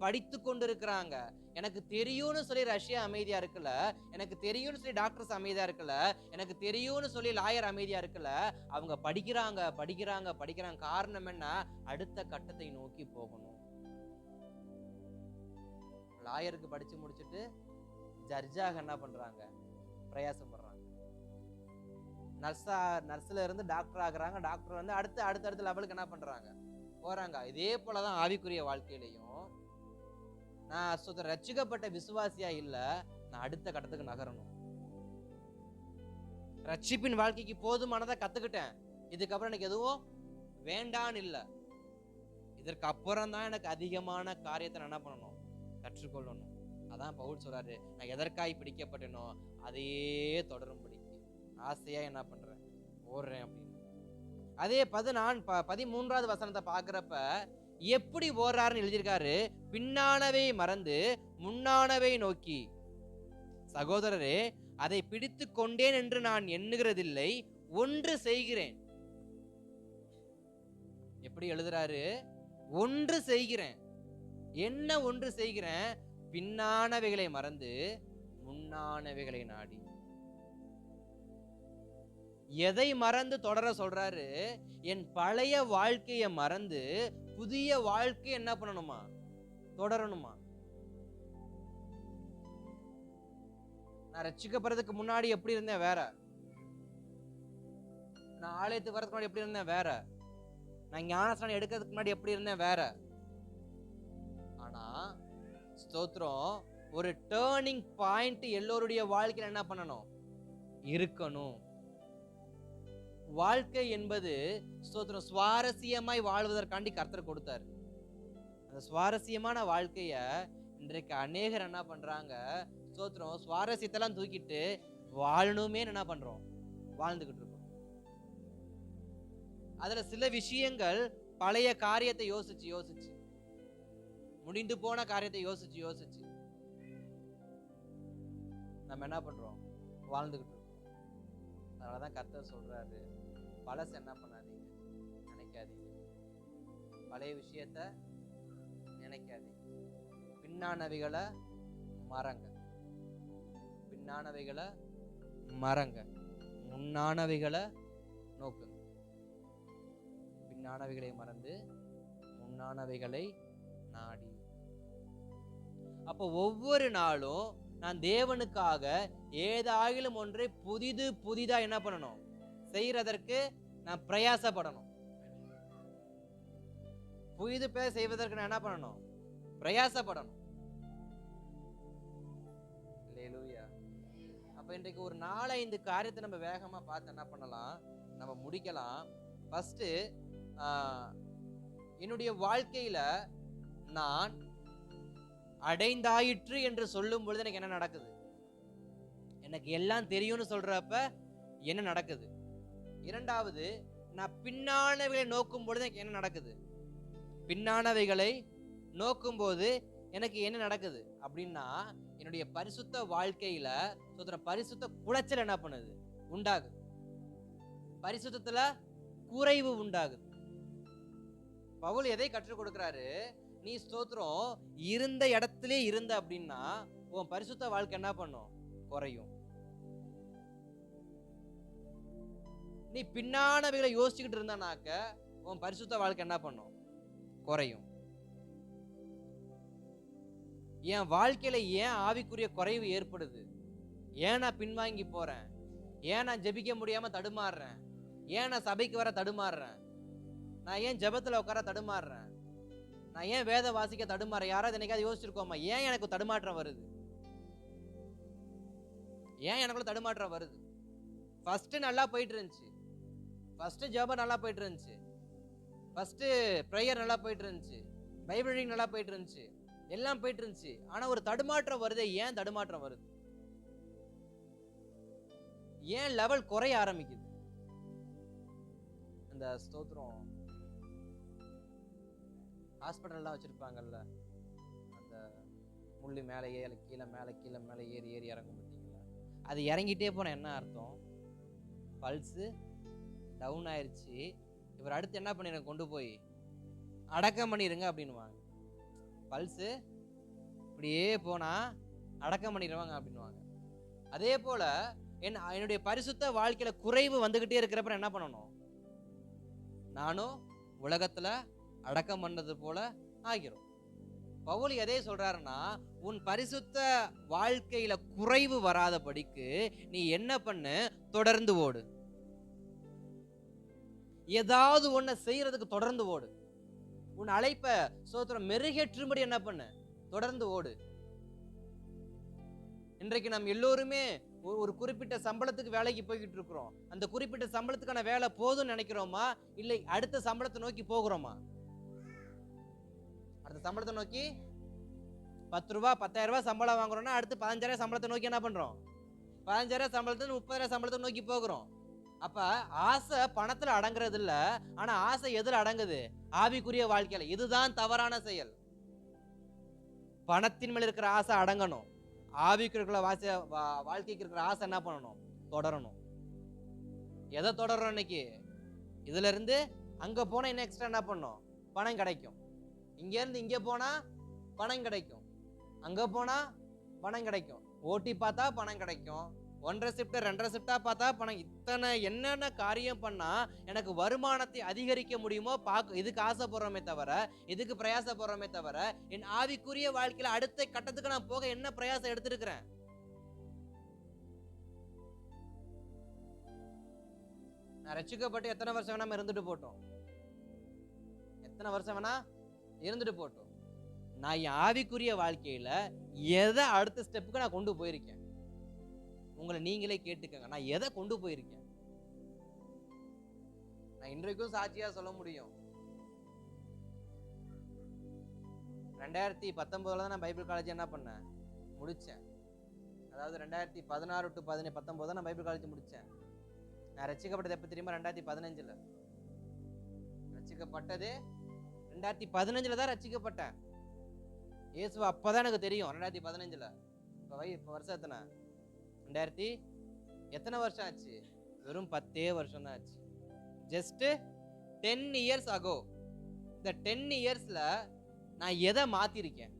படித்து கொண்டு இருக்கிறாங்க. எனக்கு தெரியும்னு சொல்லி ரஷ்யா அமைதியா இருக்குல்ல, எனக்கு தெரியும்னு சொல்லி டாக்டர்ஸ் அமைதியா இருக்குல்ல, எனக்கு தெரியும்னு சொல்லி லாயர் அமைதியா இருக்குல்ல. அவங்க படிக்கிறாங்க படிக்கிறாங்க படிக்கிறாங்க. காரணம் என்ன? அடுத்த கட்டத்தை நோக்கி போகணும். லாயருக்கு படிச்சு முடிச்சுட்டு ஜட்ஜாக என்ன பண்றாங்க? பிரயாசம் பண்றாங்க. நர்ஸ்ல இருந்து டாக்டர் ஆகுறாங்க. டாக்டர் வந்து அடுத்த லெவலுக்கு என்ன பண்றாங்க? போறாங்க. இதே போலதான் ஆவிக்குரிய வாழ்க்கையிலையும் நான் ரட்சிக்கப்பட்ட விசுவாசியா இல்ல, நான் அடுத்த கட்டத்துக்கு நகரணும். ரட்சிப்பின் வாழ்க்கைக்கு போதுமானதை கத்துக்கிட்டேன், இதுக்கப்புறம் எனக்கு எதுவும் வேண்டான்னு இல்ல. இதற்கு அப்புறம் தான் எனக்கு அதிகமான காரியத்தை என்ன பண்ணணும்? கற்றுக்கொள்ளணும். அதான் பவுல் சொல்றாரு, நான் எதற்காய் பிடிக்கப்பட்டேனோ அதையே தொடரும்படிக்கு ஆசையா என்ன பண்றேன்? ஓடுறேன் அப்படின்னு. அதே 13வது வசனத்தை பாக்குறப்ப எப்படி ஓடுறாருன்னு எழுதியிருக்காரு. பின்னானவை மறந்து முன்னானவை நோக்கி. சகோதரரே, அதை பிடித்து கொண்டேன் என்று நான் எண்ணுகிறதில்லை, ஒன்று செய்கிறேன். எப்படி எழுதுறாரு? ஒன்று செய்கிறேன். என்ன ஒன்று செய்கிறேன்? பின்னானவைகளை மறந்து முன்னானவைகளை நாடி. எதை மறந்து தொடர சொல்றாரு? என் பழைய வாழ்க்கையை மறந்து புதிய வாழ்க்கை என்ன பண்ணணுமா? தொடரணுமா? நான் ரட்சிக்கப்படுறதுக்கு முன்னாடி எப்படி இருந்தேன் வேற, நான் ஆலயத்துக்கு வரதுக்கு முன்னாடி எப்படி இருந்தேன் வேற, நான் ஞானஸ்நானம் எடுக்கிறதுக்கு முன்னாடி எப்படி இருந்தேன் வேற. ஆனா ஸ்தோத்திரம், ஒரு டேர்னிங் பாயிண்ட் எல்லோருடைய வாழ்க்கையில என்ன பண்ணணும்? இருக்கணும். வாழ்க்கை என்பது ஸ்தோத்திரம் சுவாரஸ்யமாய் வாழ்வதற்காண்டி கர்த்தர் கொடுத்தார். அந்த சுவாரஸ்யமான வாழ்க்கைய இன்றைக்கு அநேகர் என்ன பண்றாங்க? ஸ்தோத்திரம் சுவாரஸ்யத்தெல்லாம் தூக்கிட்டு வாழணுமே என்ன பண்றோம்? வாழ்ந்துகிட்டு இருக்கோம். அதுல சில விஷயங்கள் பழைய காரியத்தை யோசிச்சு முடிந்து போன காரியத்தை யோசிச்சு நம்ம என்ன பண்றோம்? வாழ்ந்துகிட்டு இருக்கோம். அதனாலதான் கர்த்தர் சொல்றாரு, பழச என்ன பண்ணாதீங்க, நினைக்காதீங்க. பழைய விஷயத்த நினைக்காதீங்க. பின்னானவைகளை மறங்க. பின்னானவைகளை மறங்க. முன்னானவைகளை நோக்குங்க. பின்னானவைகளை மறந்து முன்னானவைகளை நாடி. அப்போ ஒவ்வொரு நாளும் நான் தேவனுக்காக ஏதாயிலும் ஒன்றை புதிதா என்ன பண்ணணும்? செய்யறதற்கு நான் பிரயாசப்படணும். புதிது பேர் செய்வதற்கு நான் என்ன பண்ணணும்? பிரயாசப்படணும். அல்லேலூயா. அப்ப இன்றைக்கு ஒரு 4-5 காரியத்தை நம்ம வேகமா பார்த்து என்ன பண்ணலாம்? நம்ம முடிக்கலாம். ஃபர்ஸ்ட், என்னுடைய வாழ்க்கையில நான் அடைந்தாயிற்று என்று சொல்லும் பொழுது எனக்கு என்ன நடக்குது? எனக்கு எல்லாம் தெரியும்னு சொல்றப்ப என்ன நடக்குது? இரண்டாவது, நான் பின்னானவைகளை நோக்கும் பொழுது எனக்கு என்ன நடக்குது? பின்னானவைகளை நோக்கும் போது எனக்கு என்ன நடக்குது அப்படின்னா, என்னுடைய பரிசுத்த வாழ்க்கையில பரிசுத்த குலைச்சல் என்ன பண்ணுது? உண்டாகுது. பரிசுத்தத்துல குறைவு உண்டாகுது. பவுல் எதை கற்றுக் கொடுக்கிறாரு? நீ ஸ்தோத்திரம் இருந்த இடத்திலே இருந்த அப்படின்னா உன் பரிசுத்த வாழ்க்கை என்ன பண்ணும்? குறையும். நீ பின்னானவைகளை யோசிச்சுக்கிட்டு இருந்தானாக்க உன் பரிசுத்த வாழ்க்கை என்ன பண்ணும்? குறையும். என் வாழ்க்கையில ஏன் ஆவிக்குரிய குறைவு ஏற்படுது? ஏன் நான் பின்வாங்கி போறேன்? ஏன் நான் ஜெபிக்க முடியாம தடுமாறுறேன்? ஏன் நான் சபைக்கு வர தடுமாறுறேன்? நான் ஏன் ஜெபத்துல உட்கார தடுமாறுறேன்? நான் ஏன் வேத வாசிக்க தடுமாறேன்? யாராவது என்னைக்காவது யோசிச்சிருக்கோமா? ஏன் எனக்கு தடுமாற்றம் வருது? ஏன் எனக்குள்ள தடுமாற்றம் வருது? ஃபர்ஸ்ட் நல்லா போயிட்டு இருந்துச்சு, ஃபர்ஸ்ட் ஜெபம் நல்லா போயிட்டு இருந்துச்சு, ஃபர்ஸ்ட் ப்ரேயர் நல்லா போயிட்டு இருந்துச்சு, பைபிள் ரீடிங் நல்லா போயிட்டு இருந்துச்சு, எல்லாம் போயிட்டு இருந்துச்சு. ஆனா ஒரு தடுமாற்றம் வருது. ஏன் தடுமாற்றம் வருது? ஏன் லெவல் குறைய ஆரம்பிக்குது? அந்த ஸ்தோத்திரம் ஹாஸ்பிட்டல்லாம் வச்சிருப்பாங்கல்ல, அந்த முள்ளு மேலே ஏறி கீழே மேலே கீழே மேலே ஏறி ஏறி இறங்கும் பார்த்தீங்களா? அது இறங்கிட்டே போன என்ன அர்த்தம்? பல்ஸு டவுன் ஆயிடுச்சு. இவர் அடுத்து என்ன பண்ணிடுங்க, கொண்டு போய் அடக்கம் பண்ணிடுங்க அப்படின்வாங்க. பல்ஸு இப்படியே போனா அடக்கம் பண்ணிடுவாங்க அப்படின்வாங்க. அதே போல என்னுடைய பரிசுத்த வாழ்க்கையில குறைவு வந்துகிட்டே இருக்கிறப்ப என்ன பண்ணணும்? நானும் உலகத்துல அடக்கம் பண்ணது போல ஆகிறோம். பவுல் எதை சொல்றாருன்னா, உன் பரிசுத்த வாழ்க்கையில குறைவு வராதபடிக்கு நீ என்ன பண்ணு? தொடர்ந்து ஓடு. ஏதாவது ஒண்ண செய்யறதுக்கு தொடர்ந்து ஓடு. உன் அழைப்ப ஸ்தோத்திரம் மெருகேற்றும்படி என்ன பண்ணு? தொடர்ந்து ஓடு. இன்றைக்கு நாம் எல்லோருமே ஒரு குறிப்பிட்ட சம்பளத்துக்கு வேலைக்கு போய்கிட்டு இருக்கிறோம். அந்த குறிப்பிட்ட சம்பளத்துக்கான வேலை போதும்னு நினைக்கிறோமா, இல்லை அடுத்த சம்பளத்தை நோக்கி போகிறோமா? அடுத்த சம்பளத்தை நோக்கி 10 ரூபாய் 10,000 ரூபாய் சம்பளம் வாங்குறோம்னா அடுத்து 15,000 சம்பளத்தை நோக்கி என்ன பண்றோம்? 15,000 சம்பளத்தை 30,000 சம்பளத்தை நோக்கி போகிறோம். அப்ப ஆசை பணத்துல அடங்குறது இல்ல, ஆனா ஆசை எதுல அடங்குது? ஆவிக்குரிய வாழ்க்கையில. இதுதான் தவறான செயல். பணத்தின் மேல இருக்கிற ஆசை அடங்கணும். ஆவிக்கு இருக்கிற வாழ்க்கைக்கு இருக்கிற ஆசை என்ன பண்ணணும்? தொடரணும். எதை தொடர்றோம் இன்னைக்கு? இதுல இருந்து அங்க போனா இன்னும் எக்ஸ்ட்ரா என்ன பண்ணும்? பணம் கிடைக்கும். இங்க இருந்து இங்க போனா பணம் கிடைக்கும், அங்க போனா பணம் கிடைக்கும், ஓட்டி பார்த்தா பணம் கிடைக்கும், 1.5 ஷிஃப்ட் 2.5 ஷிஃப்டா பார்த்தா பணம். இத்தனை என்னென்ன காரியம் பண்ணா எனக்கு வருமானத்தை அதிகரிக்க முடியுமோ இதுக்கு ஆசைப்படுறோமே தவிர, இதுக்கு பிரயாசப்படுறோமே தவிர, என் ஆவிக்குரிய வாழ்க்கையில அடுத்த கட்டத்துக்கு நான் போக என்ன பிரயாசம் எடுத்திருக்கிறேன்? நான் ரட்சிக்கப்பட்டு எத்தனை வருஷம் வேணா இருந்துட்டு போட்டோம், எத்தனை வருஷம் வேணா இருந்துட்டு போட்டோம். நான் என் ஆவிக்குரிய வாழ்க்கையில எதை அடுத்த ஸ்டெப்புக்கு நான் கொண்டு போயிருக்கேன்? உங்களை நீங்களே கேட்டுக்கங்க, நான் எதை கொண்டு போயிருக்கேன்? நான் இன்றைக்கும் சாட்சியா சொல்ல முடியும். 2019 தான் நான் பைபிள் காலேஜ் என்ன பண்ணேன்? முடிச்சேன். அதாவது 2016 to 19 தான் நான் பைபிள் காலேஜ் முடிச்சேன். நான் ரட்சிக்கப்பட்டது எப்ப தெரியுமா? 2015. ரட்சிக்கப்பட்டது 2015 தான் ரட்சிக்கப்பட்டேன். இயேசு அப்பதான் எனக்கு தெரியும். 2015. இப்ப வருஷம் எத்தனை? 2000 எத்தனை வருஷம் ஆச்சு? வெறும் 10 வருஷம் தான் ஆச்சு. Just 10 years ago. இந்த 10 இயர்ஸ்ல நான் எதை மாத்திருக்கேன்?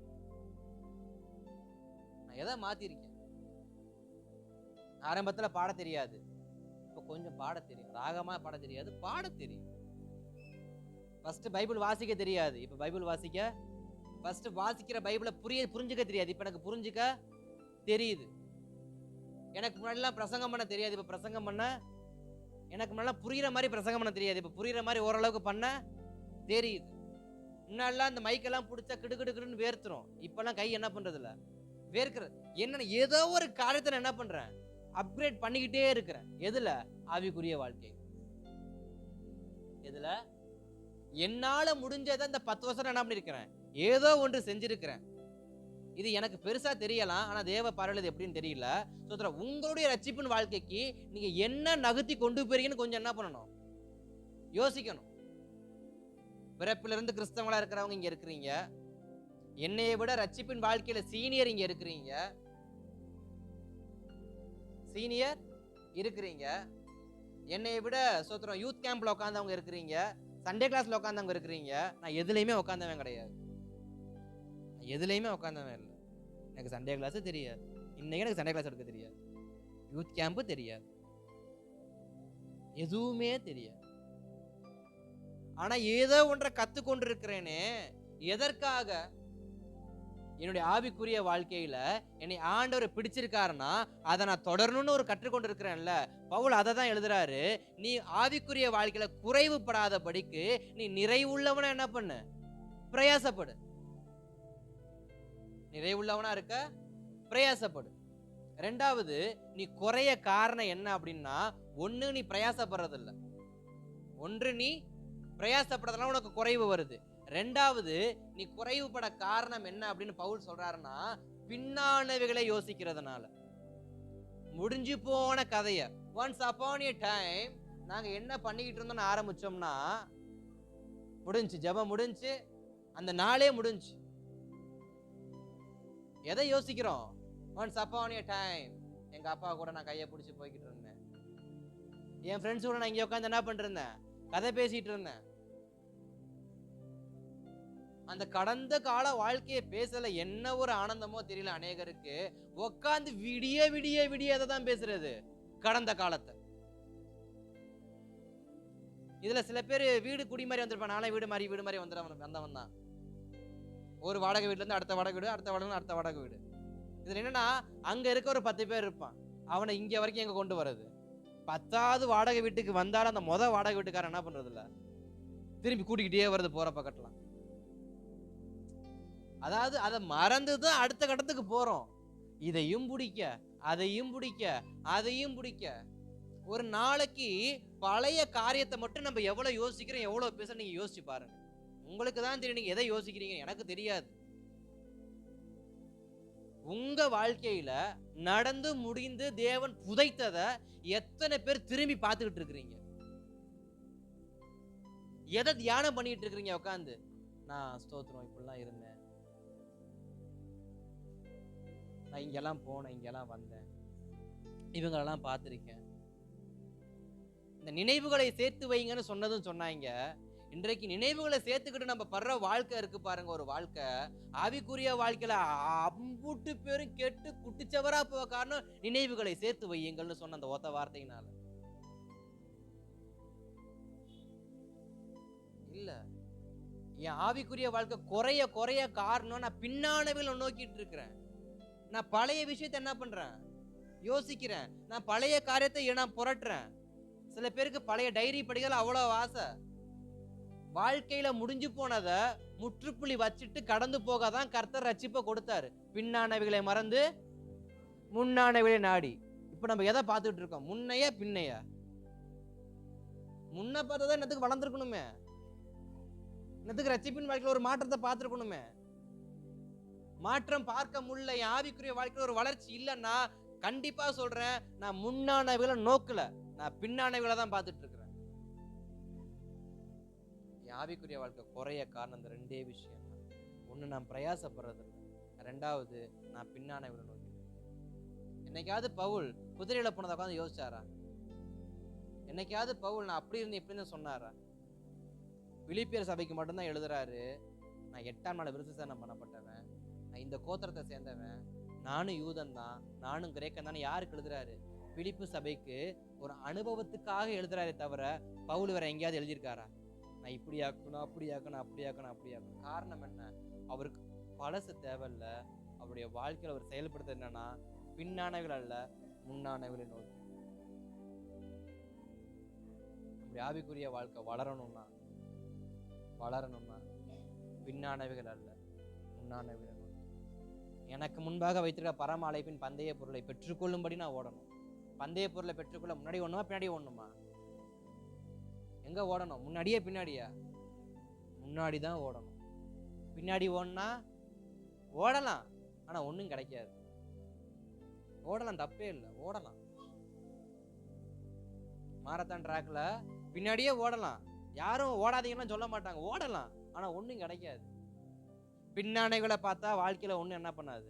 நான் எதை மாத்திருக்கேன்? ஆரம்பத்துல பாட தெரியாது, இப்ப கொஞ்சம் பாட தெரியும். ராகமா பாட தெரியாது, பாட தெரியும். ஃபர்ஸ்ட் பைபிள் வாசிக்க தெரியாது, இப்ப பைபிள் வாசிக்க. ஃபர்ஸ்ட் வாசிக்கிற பைபிளை புரிஞ்சுக்க தெரியாது, இப்ப எனக்கு புரிஞ்சுக்க தெரியுது. எனக்கு முன்னாடிலாம் பிரசங்கம் பண்ண தெரியாது, இப்ப பிரசங்கம் பண்ண. எனக்கு முன்னாடி புரியுற மாதிரி பிரசங்கம் பண்ண தெரியாது, இப்ப புரியுற மாதிரி ஓரளவுக்கு பண்ண தெரியுது. முன்னாடிலாம் அந்த மைக்கெல்லாம் பிடிச்சா கிடுகிடுன்னு வேர்த்துரும், இப்பெல்லாம் கை என்ன பண்றது இல்ல, வேர்க்கிறது. என்ன ஏதோ ஒரு காரியத்தை என்ன பண்றேன்? அப்கிரேட் பண்ணிக்கிட்டே இருக்கிறேன். எதுல? ஆவிக்குரிய வாழ்க்கை. எதுல? என்னால முடிஞ்சதை இந்த 10 வருஷம் என்ன பண்ணிருக்கிறேன்? ஏதோ ஒன்று செஞ்சிருக்கிறேன். இது எனக்கு பெருசா தெரியலாம், ஆனா தேவ பார்வையில எப்படின்னு தெரியல. உங்களுடைய ரட்சிப்பின் வாழ்க்கைக்கு நீங்க என்ன நகர்த்தி கொண்டு போறீங்கன்னு கொஞ்சம் என்ன பண்ணணும்? யோசிக்கணும். பிறப்பிலிருந்து கிறிஸ்தவங்களா இருக்கிறவங்க இங்க இருக்கிறீங்க, என்னைய விட ரட்சிப்பின் வாழ்க்கையில சீனியர் இங்க இருக்கிறீங்க, சீனியர் இருக்கிறீங்க. என்னைய விட சோத்திரம் யூத் கேம்ப்ல உட்காந்தவங்க இருக்கிறீங்க, சண்டே கிளாஸ்ல உட்காந்தவங்க இருக்கிறீங்க. நான் எதுலையுமே உட்காந்தவன் கிடையாது, எதுலையுமே உட்காந்தவன் இல்லை. எனக்கு சண்டே கிளாஸ் தெரியாது, இன்னைக்கு எனக்கு சண்டே கிளாஸ் எடுக்க தெரியாது, யூத் கேம்ப் தெரியாது, எதுவுமே தெரியாது. ஆனா ஏதோ ஒன்றை கத்துக்கொண்டு இருக்கிறேனே. எதற்காக? என்னுடைய ஆவிக்குரிய வாழ்க்கையில என்னை ஆண்டவர் பிடிச்சிருக்காருன்னா அதை நான் தொடரணும்னு ஒரு கற்றுக்கொண்டு இருக்கிறேன்ல. பவுல் அதை தான் எழுதுறாரு, நீ ஆவிக்குரிய வாழ்க்கையில குறைவுபடாதபடிக்கு நீ நிறைவுள்ளவனா என்ன பண்ணு? பிரயாசப்படு. நிறைவுள்ளவனா இருக்க பிரயாசப்படு. ரெண்டாவது, நீ குறைய காரணம் என்ன அப்படின்னா, ஒண்ணு நீ பிரயாசப்படுறது இல்லை, ஒன்று நீ பிரயாசப்படுறதுனால உனக்கு குறைவு வருது. ரெண்டாவது, நீ குறைவுபட காரணம் என்ன அப்படின்னு பவுல் சொல்றாருன்னா, பின்னானவைகளை யோசிக்கிறதுனால. முடிஞ்சு போன கதைய ஒன்ஸ் அப்பான் எ டைம் நாங்க என்ன பண்ணிக்கிட்டு இருந்தோம்னு ஆரம்பிச்சோம்னா முடிஞ்சு, ஜெபம் முடிஞ்சு, அந்த நாளே முடிஞ்சு. எதை யோசிக்கிறோம்? ஒன்ஸ் அப்பான் எ டைம் எங்க அப்பா கூட நான் கையை பிடிச்சி போய்கிட்டு இருந்தேன், என் ஃப்ரெண்ட்ஸ் கூட நான் இங்கே உட்காந்து என்ன பண்ணிருந்தேன், கதை பேசிட்டு இருந்தேன். அந்த கடந்த கால வாழ்க்கையை பேசல, என்ன ஒரு ஆனந்தமோ தெரியல அநேகருக்கு. உட்காந்து விடிய விடிய விடிய தான் பேசுறது கடந்த காலத்தை. இதுல சில பேர் வீடு குடி மாதிரி வந்திருப்பான். நானே வீடு மாதிரி வந்தவன் தான். ஒரு வாடகை வீட்டுல இருந்து அடுத்த வாடகை வீடு, அடுத்த வாடகை வீடு. இதுல என்னன்னா, அங்க இருக்க ஒரு 10 பேர் இருப்பான், அவனை இங்க வரைக்கும் எங்க கொண்டு வர்றது. 10வது வாடகை வீட்டுக்கு வந்தாலும் அந்த வாடகை வீட்டுக்காரன் என்ன பண்றது இல்ல, திரும்பி கூட்டிக்கிட்டே வருது போற பக்கத்துல. அதாவது அதை மறந்துதான் அடுத்த கட்டத்துக்கு போறோம். இதையும் பிடிக்க, அதையும் பிடிக்க, அதையும் பிடிக்க. ஒரு நாளைக்கு பழைய காரியத்தை மட்டும் நம்ம எவ்வளவு யோசிக்கிறோம், எவ்வளவு பேச நீங்க யோசிச்சு பாருங்க. உங்களுக்கு தான் தெரியும் நீங்க எதை யோசிக்கிறீங்க, எனக்கு தெரியாது. உங்க வாழ்க்கையில நடந்து முடிந்து தேவன் புதைத்ததை எத்தனை பேர் திரும்பி பார்த்துக்கிட்டு இருக்கிறீங்க? எதை தியானம் பண்ணிட்டு இருக்கிறீங்க உட்காந்து? நான் ஸ்தோத்திரம் இப்படிலாம் இருந்தேன், நான் இங்கெல்லாம் போனேன், இங்கெல்லாம் வந்தேன், இவங்களெல்லாம் பார்த்துருக்கேன். இந்த நினைவுகளை சேர்த்து வைங்கன்னு சொன்னதும் சொன்னாங்க. இன்றைக்கு நினைவுகளை சேர்த்துக்கிட்டு நம்ம படுற வாழ்க்கை இருக்கு பாருங்க, ஒரு வாழ்க்கை. ஆவிக்குரிய வாழ்க்கையில அம்புட்டு பேரும் கெட்டு குட்டிச்சவரா போக காரணம் நினைவுகளை சேர்த்து வையுங்கள்னு சொன்ன அந்த ஒத்த வார்த்தையினால இல்ல. என் ஆவிக்குரிய வாழ்க்கை குறைய குறைய காரணம் நான் பின்னானவில் நோக்கிட்டு இருக்கிறேன். நான் பழைய விஷயத்தை என்ன பண்றேன், யோசிக்கிறேன். நான் பழைய காரியத்தை நான் புரட்டுறேன். சில பேருக்கு பழைய டைரி படிகள் அவ்வளவு ஆசை. வாழ்க்கையில முடிஞ்சு போனத முற்றுப்புள்ளி வச்சுட்டு கடந்து போகாதான் கர்த்தர் ரட்சிப்பை கொடுத்தாரு. பின்னானவைகளை மறந்து முன்னானவைகளை நாடி. இப்ப நம்ம எதை பார்த்துட்டு இருக்கோம்? முன்னையா பின்னையா? முன்ன பார்த்ததான் என்னத்துக்கு வளர்ந்துருக்கணுமே, என்னத்துக்கு ரட்சிப்பின் வாழ்க்கையில ஒரு மாற்றத்தை பார்த்துருக்கணுமே. மாற்றம் பார்க்க முடியல, என் ஆவிக்குரிய வாழ்க்கையில ஒரு வளர்ச்சி இல்லைன்னா கண்டிப்பா சொல்றேன், நான் முன்னானவைகளை நோக்கல, நான் பின்னானவைகளை தான் பார்த்துட்டு இருக்கிறேன். என் ஆவிக்குரிய வாழ்க்கை குறைய காரணம் இந்த ரெண்டே விஷயம் தான். ஒண்ணு, நான் பிரயாசப்படுறது இல்லை. ரெண்டாவது, நான் பின்னானவைகளை நோக்கி. என்னைக்காவது பவுல் குதிரையில போனதை உட்காந்து யோசிச்சாரா? என்னைக்காவது பவுல் நான் அப்படி இருந்து இப்படின்னு சொன்னாரா? பிலிப்பியர் சபைக்கு மட்டும்தான் எழுதுறாரு, நான் 8ஆம் நாள் விருத்தசேதனம் பண்ணப்பட்டவன், நான் இந்த கோத்திரத்தை சேர்ந்தவன், நானும் யூதன் தான், நானும் கிரேக்கன் தான். யாருக்கு எழுதுறாரு? பிலிப்பு சபைக்கு ஒரு அனுபவத்துக்காக எழுதுறாரே தவிர பவுல் வேற எங்கேயாவது எழுதியிருக்காரா? நான் இப்படி ஆக்கணும், அப்படி ஆக்கணும், அப்படி ஆக்கணும், அப்படி ஆக்கணும். காரணம் என்ன? அவருக்கு பழசு தேவையில்ல. அவருடைய வாழ்க்கையில் அவர் செயல்படுத்த என்னன்னா, பின்னானவைகள் அல்ல, முன்னானவைகளை நோக்கி. அப்படி ஆவிக்குரிய வாழ்க்கை வளரணும்னா பின்னானவைகள் அல்ல, முன்னானவைகளை நோக்கி. எனக்கு முன்பாக வைத்திருக்க பரம அழைப்பின் பந்தய பொருளை பெற்றுக்கொள்ளும்படி நான் ஓடணும். பந்தய பொருளை பெற்றுக்கொள்ள முன்னாடி ஓடணுமா பின்னாடி ஓடணுமா? எங்க ஓடணும்? முன்னாடியே பின்னாடியா? முன்னாடி தான் ஓடணும். பின்னாடி ஓடனா ஓடலாம், ஆனா ஒண்ணும் கிடைக்காது. ஓடலாம், தப்பே இல்லை, ஓடலாம். மாரத்தான் ட்ராக்ல பின்னாடியே ஓடலாம், யாரும் ஓடாதீங்கன்னு சொல்ல மாட்டாங்க. ஓடலாம், ஆனா ஒண்ணும் கிடைக்காது. பின்னானைகளை பார்த்தா வாழ்க்கையில ஒண்ணும் என்ன பண்ணாது,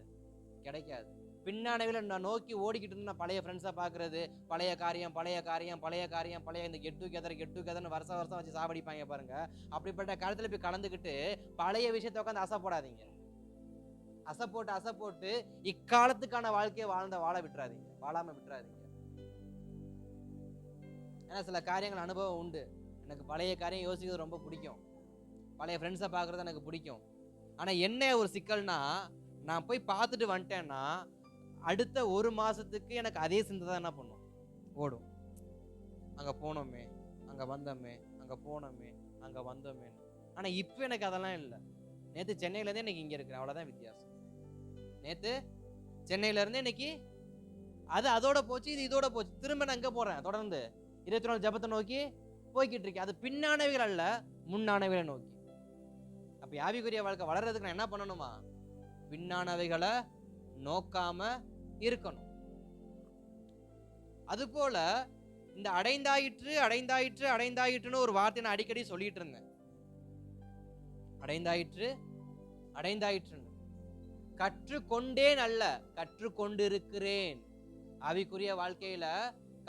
கிடைக்காது. பின்னானைகளை நான் நோக்கி ஓடிக்கிட்டு இருந்து நான் பழைய ஃப்ரெண்ட்ஸை பார்க்கறது, பழைய காரியம் இந்த கெட் டுகெதர்னு வருஷம் வச்சு சாவடிப்பாங்க பாருங்க. அப்படிப்பட்ட காலத்துல போய் கலந்துக்கிட்டு பழைய விஷயத்த உட்காந்து அசை போடாதீங்க. அசை போட்டு இக்காலத்துக்கான வாழ்க்கையை வாழ விட்டுறாதீங்க, வாழாம விட்டுறாதீங்க. ஏன்னா சில காரியங்கள் அனுபவம் உண்டு. எனக்கு பழைய காரியம் யோசிக்கிறது ரொம்ப பிடிக்கும், பழைய ஃப்ரெண்ட்ஸை பார்க்கறது எனக்கு பிடிக்கும். ஆனா என்ன ஒரு சிக்கல்னா, நான் போய் பார்த்துட்டு வந்துட்டேன்னா அடுத்த 1 மாசத்துக்கு எனக்கு அதே சிந்தை தான் என்ன பண்ணும், ஓடும். அங்க போனோமே, அங்க வந்தோமே, அங்க போனோமே, அங்க வந்தோமே. ஆனா இப்ப எனக்கு அதெல்லாம் இல்லை. நேத்து சென்னையில இருந்தே இன்னைக்கு இங்க இருக்கிறேன், அவ்வளவுதான் வித்தியாசம். நேத்து சென்னையில இருந்து இன்னைக்கு அது அதோட போச்சு, இது இதோட போச்சு. திரும்ப நான் எங்க போறேன்? தொடர்ந்து 24 ஜபத்தை நோக்கி போய்கிட்டு இருக்கேன். அது பின்னானவைகள் அல்ல, முன்னானவைகளை நோக்கி. அப்ப ஆவிக்குரிய வாழ்க்கை வளர்றதுக்கு நான் என்ன பண்ணணுமா? பின்னானவைகளை நோக்காம இருக்கணும். அது போல இந்த அடைந்தாயிற்று அடைந்தாயிற்று அடைந்தாயிற்றுன்னு ஒரு வார்த்தை நான் அடிக்கடி சொல்லிட்டு இருந்தேன். அடைந்தாயிற்று அடைந்தாயிற்றுன்னு. கற்றுக்கொண்டேன் அல்ல, கற்றுக்கொண்டிருக்கிறேன். ஆவிக்குரிய வாழ்க்கையில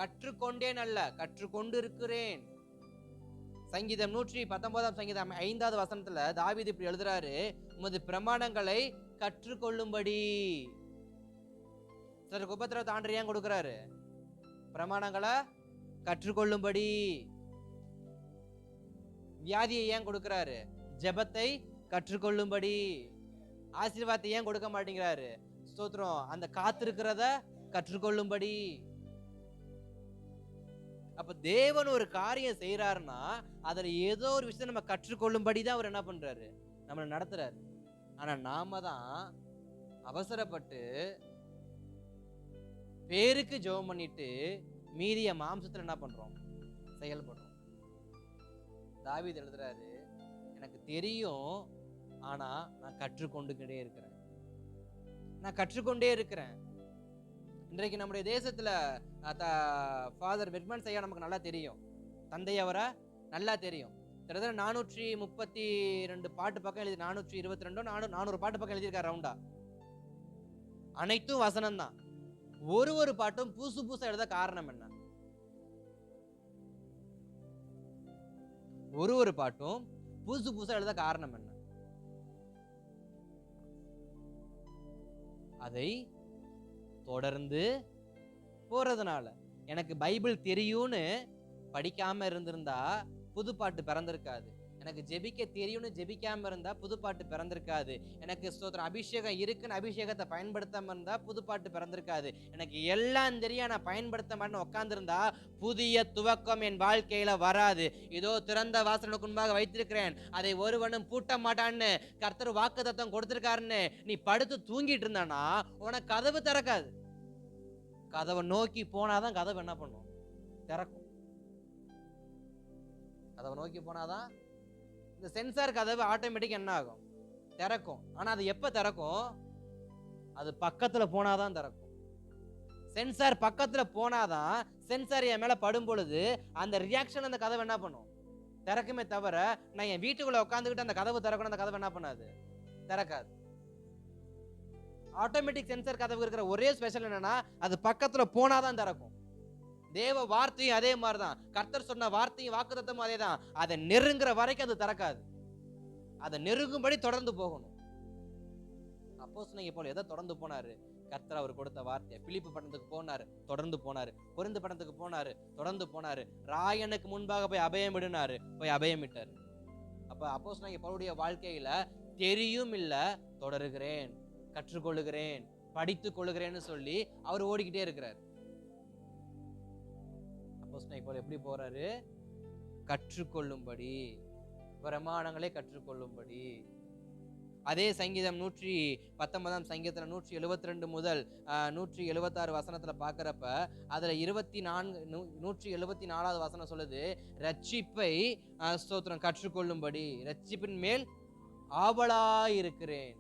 கற்றுக்கொண்டேன் அல்ல, கற்றுக்கொண்டு இருக்கிறேன். சங்கீதம் 119 சங்கீதம் 5வது வசனத்துல தாவீது இப்படி எழுதுறாரு, உமது பிரமாணங்களை கற்றுக்கொள்ளும்படி. சிலருக்கு உபத்திரவத்தை ஆண்டவர் ஏன் கொடுக்கிறாரு? பிரமாணங்களை கற்றுக்கொள்ளும்படி. வியாதியை ஏன் கொடுக்கிறாரு? ஜெபத்தை கற்றுக்கொள்ளும்படி. ஆசீர்வாதத்தை ஏன் கொடுக்க மாட்டேங்கிறாரு? ஸ்தோத்திரம், அந்த காத்திருக்கிறத கற்றுக்கொள்ளும்படி. அப்ப தேவன் ஒரு காரியம் செய்யறாருன்னா அதுல ஏதோ ஒரு விஷயத்தை நம்ம கற்றுக்கொள்ளும்படி தான் அவர் என்ன பண்றாரு? நம்மளை நடத்துறாரு. ஆனா நாம தான் அவசரப்பட்டு பேருக்கு ஜெபம் பண்ணிட்டு மீதிய மாம்சத்துல என்ன பண்றோம்? செயல்படுறோம். தாவீது எழுதுறாரு, எனக்கு தெரியும், ஆனா நான் கற்றுக்கொண்டுகிட்டே இருக்கிறேன், நான் கற்றுக்கொண்டே இருக்கிறேன். இன்றைக்கு நம்முடைய தேசத்துல ஃபாதர் வெட்மன்ஸ் ஐயா நமக்கு நல்லா தெரியும், தந்தை அவரை நல்லா தெரியும். கிட்டத்தட்ட 432 பாட்டு பக்கம் எழுதி, 422 400 பாட்டு பக்கம் எழுதியிருக்காரு ரவுண்டா. அனைத்தும் வசனம் தான். ஒரு பாட்டும் புதுசு புதுசா எழுத காரணம் என்ன? ஒரு பாட்டும் புதுசு புதுசா எழுத காரணம் என்ன? அதை தொடர்ந்து போறதுனால. எனக்கு பைபிள் தெரியும்னு படிக்காம இருந்திருந்தா புது பாட்டு பிறந்திருக்காது. எனக்கு ஜெபிக்க தெரியும்னு ஜெபிக்காம இருந்தா புது பாட்டு பிறந்திருக்காது. எனக்கு ஸ்தோத்திரம் அபிஷேகம் இருக்குன்னு அபிஷேகத்தை பயன்படுத்தாம இருந்தா புது பாட்டு பிறந்திருக்காது. எனக்கு எல்லாம் தெரியும் நான் பயன்படுத்த மாட்டேன்னு உட்கார்ந்துருந்தா புதிய துவக்கம் என் வாழ்க்கையில வராது. இதோ திறந்த வாசலுக்கு முன்பாக வைத்திருக்கிறேன், அதை ஒருவனும் பூட்ட மாட்டான்னு கர்த்தர் வாக்குத்தத்தம் கொடுத்திருக்காருன்னு நீ படுத்து தூங்கிட்டு இருந்தானா உனக்கு கதவு திறக்காது. கதவை நோக்கி போனாதான் கதவு என்ன பண்ணும்? திறக்கும். கதவை நோக்கி போனாதான் இந்த சென்சார் கதவு ஆட்டோமேட்டிக் என்ன ஆகும்? திறக்கும். ஆனா அது எப்ப திறக்கும்? அது பக்கத்துல போனாதான் திறக்கும். சென்சார் பக்கத்துல போனாதான் சென்சார் என் மேல படும் பொழுது அந்த ரியாக்ஷன் அந்த கதவை என்ன பண்ணும்? திறக்குமே தவிர நான் என் வீட்டுக்குள்ள உட்காந்துக்கிட்டு அந்த கதவு திறக்கணும், அந்த கதவை என்ன பண்ணாது? திறக்காது. ஆட்டோமேட்டிக் சென்சார் கதவு இருக்கிற ஒரே ஸ்பெஷல் என்னன்னா அது பக்கத்துல போனாதான் திறக்கும். தேவ வார்த்தையும் அதே மாதிரிதான். கர்த்தர் சொன்ன வார்த்தையும் வாக்குத்தத்தமும் அதே தான். அதை நெருங்குற வரைக்கும் அது திறக்காது. அதை நெருங்கும்படி தொடர்ந்து போகணும். அப்போஸ்தலனாகிய பவுல் எதை தொடர்ந்து போனாரு? கர்த்தர் அவர் கொடுத்த வார்த்தை. பிலிப்பு பட்டணத்துக்கு போனாரு, தொடர்ந்து போனாரு. கொரிந்து பட்டணத்துக்கு போனாரு, தொடர்ந்து போனாரு. ராயனுக்கு முன்பாக போய் அபயம் விடுனாரு, போய் அபயம் விட்டாரு. அப்ப அப்போஸ்தலனாகிய பவுலுடைய வாழ்க்கையில தெரியும் இல்ல, தொடருகிறேன், கற்றுக்கொள்ளுகிறேன், படித்துக் கொள்ளுகிறேன்னு சொல்லி அவர் ஓடிக்கிட்டே இருக்கிறார். அப்போஸ்தலனாகிய பவுல் எப்படி போறாரு? கற்றுக்கொள்ளும்படி, பிரமாணங்களை கற்றுக்கொள்ளும்படி. அதே சங்கீதம் 119 சங்கீதத்துல 172 முதல் 176 வசனத்துல பாக்குறப்ப அதுல 174வது வசனம் சொல்லுது, ரட்சிப்பை ஸ்தோத்திரம் கற்றுக்கொள்ளும்படி, ரட்சிப்பின் மேல் ஆவலாயிருக்கிறேன்.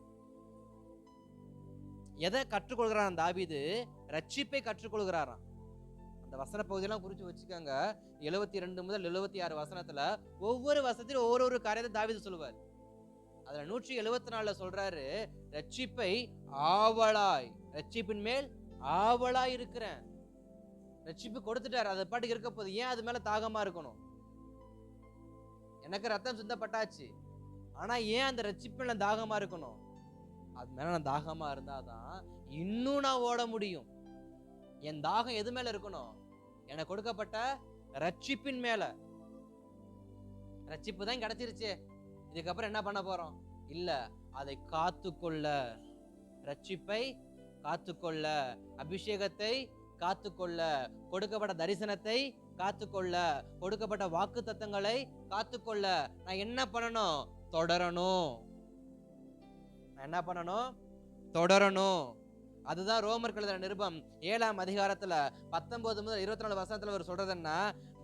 எதை கற்றுக்கொள்கிறான் தாவீது? ரட்சிப்பை கற்றுக்கொள்கிறாராம். அந்த வசன பகுதியெல்லாம் குறிச்சு வச்சுக்கோங்க. 72 முதல் 76 வசனத்துல ஒவ்வொரு வசனத்திலும் ஒவ்வொரு காரியத்தை தாவீது சொல்லுவார். அதுல 174 சொல்றாரு, ரட்சிப்பை ஆவலாய், ரட்சிப்பின் மேல் ஆவலாய் இருக்கிறேன். ரட்சிப்பு கொடுத்துட்டாரு, அது பாட்டுக்கு இருக்க போது ஏன் அது மேல தாகமா இருக்கணும்? எனக்கு ரத்தம் சிந்தப்பட்டாச்சு, ஆனா ஏன் அந்த ரட்சிப்பு மேல தாகமா இருக்கணும்? அது மேல நான் தாகமா இருந்தாதான் இன்னும் நான் ஓட முடியும். என் தாகம் எது மேல இருக்கணும்? எனக்கு கொடுக்கப்பட்ட ரட்சிப்பின் மேல. ரட்சிப்பு தான் கிடைச்சிருச்சு, இதுக்கப்புறம் என்ன பண்ண போறோம்? இல்ல, அதை காத்துக்கொள்ள, ரட்சிப்பை காத்துக்கொள்ள, அபிஷேகத்தை காத்துக்கொள்ள, கொடுக்கப்பட்ட தரிசனத்தை காத்துக்கொள்ள, கொடுக்கப்பட்ட வாக்கு தத்தங்களை காத்துக்கொள்ள நான் என்ன பண்ணணும்? தொடரணும். நான் என்ன பண்ணணும்? தொடரணும். அதுதான் ரோமர்கள் எழுதின நிருபம் 7ஆம் அதிகாரத்துல 19 முதல் 24 வசனத்துல அவர் சொல்றதுன்னா,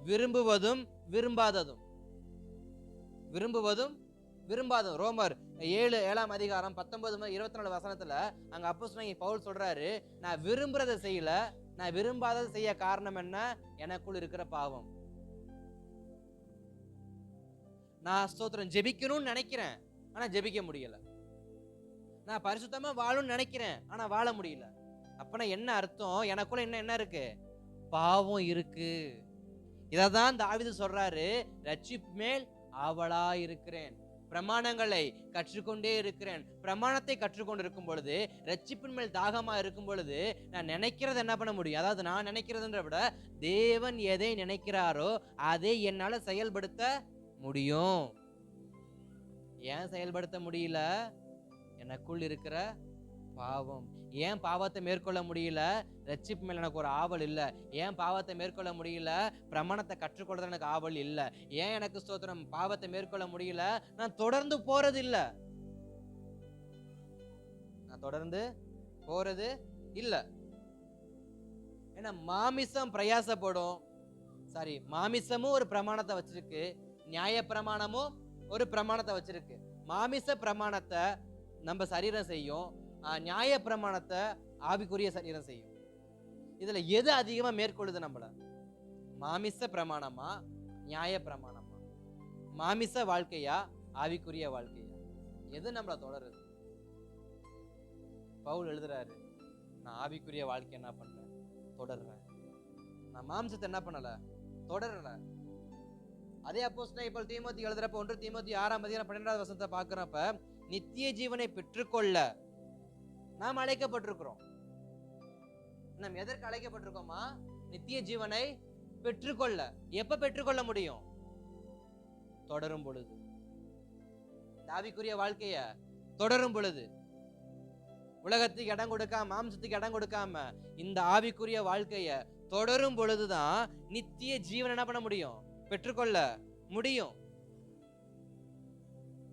விரும்புவதும் விரும்பாததும், விரும்புவதும் விரும்பாதும். ரோமர் 7:7-19-24 அங்க அப்போஸ்தலனாகிய பவுல் சொல்றாரு, நான் விரும்புறதை செய்யல, நான் விரும்பாததை செய்ய காரணம் என்ன? எனக்குள் இருக்கிற பாவம். நான் ஸ்தோத்திரம் ஜெபிக்கணும்னு நினைக்கிறேன், ஆனா ஜெபிக்க முடியல. நான் பரிசுத்தமா வாழணும்னு நினைக்கிறேன், ஆனா வாழ முடியல. அப்பனா என்ன அர்த்தம்? எனக்குள்ள என்ன இருக்கு? பாவம் இருக்கு. இததான் தாவீது சொல்றாரு, ரட்சிப்பு மேல் ஆவலா இருக்கிறேன், பிரமாணங்களை கற்றுக்கொண்டே இருக்கிறேன். பிரமாணத்தை கற்றுக்கொண்டு இருக்கும் பொழுது, ரட்சிப்பின் மேல் தாகமா இருக்கும் பொழுது, நான் நினைக்கிறது என்ன பண்ண முடியும்? அதாவது நான் நினைக்கிறதுன்ற விட தேவன் எதை நினைக்கிறாரோ அதை என்னால செயல்படுத்த முடியும். ஏன் செயல்படுத்த முடியல? எனக்குள் இருக்கிற பாவம். ஏன் பாவத்தை மேற்கொள்ள முடியல? ரட்சிப்பு மேல எனக்கு ஒரு ஆவல் இல்ல. ஏன் பாவத்தை மேற்கொள்ள முடியல? பிரமாணத்தை கற்றுக்கொள்றது எனக்கு ஆவல் இல்ல. ஏன் எனக்கு ஸ்தோத்திரம் பாவத்தை மேற்கொள்ள முடியல? நான் தொடர்ந்து போறது இல்ல. ஏன்னா மாமிசம் பிரயாசப்படும். மாமிசமும் ஒரு பிரமாணத்தை வச்சிருக்கு, நியாய பிரமாணமும் ஒரு பிரமாணத்தை வச்சிருக்கு. மாமிச பிரமாணத்தை நம்ம சரீரம் செய்யும், நியாய பிரமாணத்தை ஆவிக்குரிய சரீரம் செய்யும். இதுல எது அதிகமா மேற்கொள்ளுது நம்மள? மாமிச பிரமாணமா, நியாய பிரமாணமா? மாமிச வாழ்க்கையா, ஆவிக்குரிய வாழ்க்கையா? எது நம்மள தொடருது? பவுல் எழுதுறாரு, நான் ஆவிக்குரிய வாழ்க்கை என்ன பண்றேன்? தொடர்றேன். நான் மாம்சத்தை என்ன பண்ணல? தொடரல. அதே அப்போஸ்தலன் இப்போ தீமோத்தி எழுதுறப்ப 1 தீமோத்தி 6:12 பார்க்கிறப்ப, நித்திய ஜீவனை பெற்றுக்கொள்ள நாம் அழைக்கப்பட்டிருக்கிறோம். நாம் எதற்கு அழைக்கப்பட்டிருக்கோமா? நித்திய ஜீவனை பெற்றுக்கொள்ள. எப்ப பெற்றுக்கொள்ள முடியும்? தொடரும் பொழுது. ஆவிக்குரிய வாழ்க்கைய தொடரும் பொழுது, உலகத்துக்கு இடம் கொடுக்காம, மாம்சத்துக்கு இடம் கொடுக்காம இந்த ஆவிக்குரிய வாழ்க்கைய தொடரும் பொழுதுதான் நித்திய ஜீவன் என்ன பண்ண முடியும்? பெற்றுக்கொள்ள முடியும்.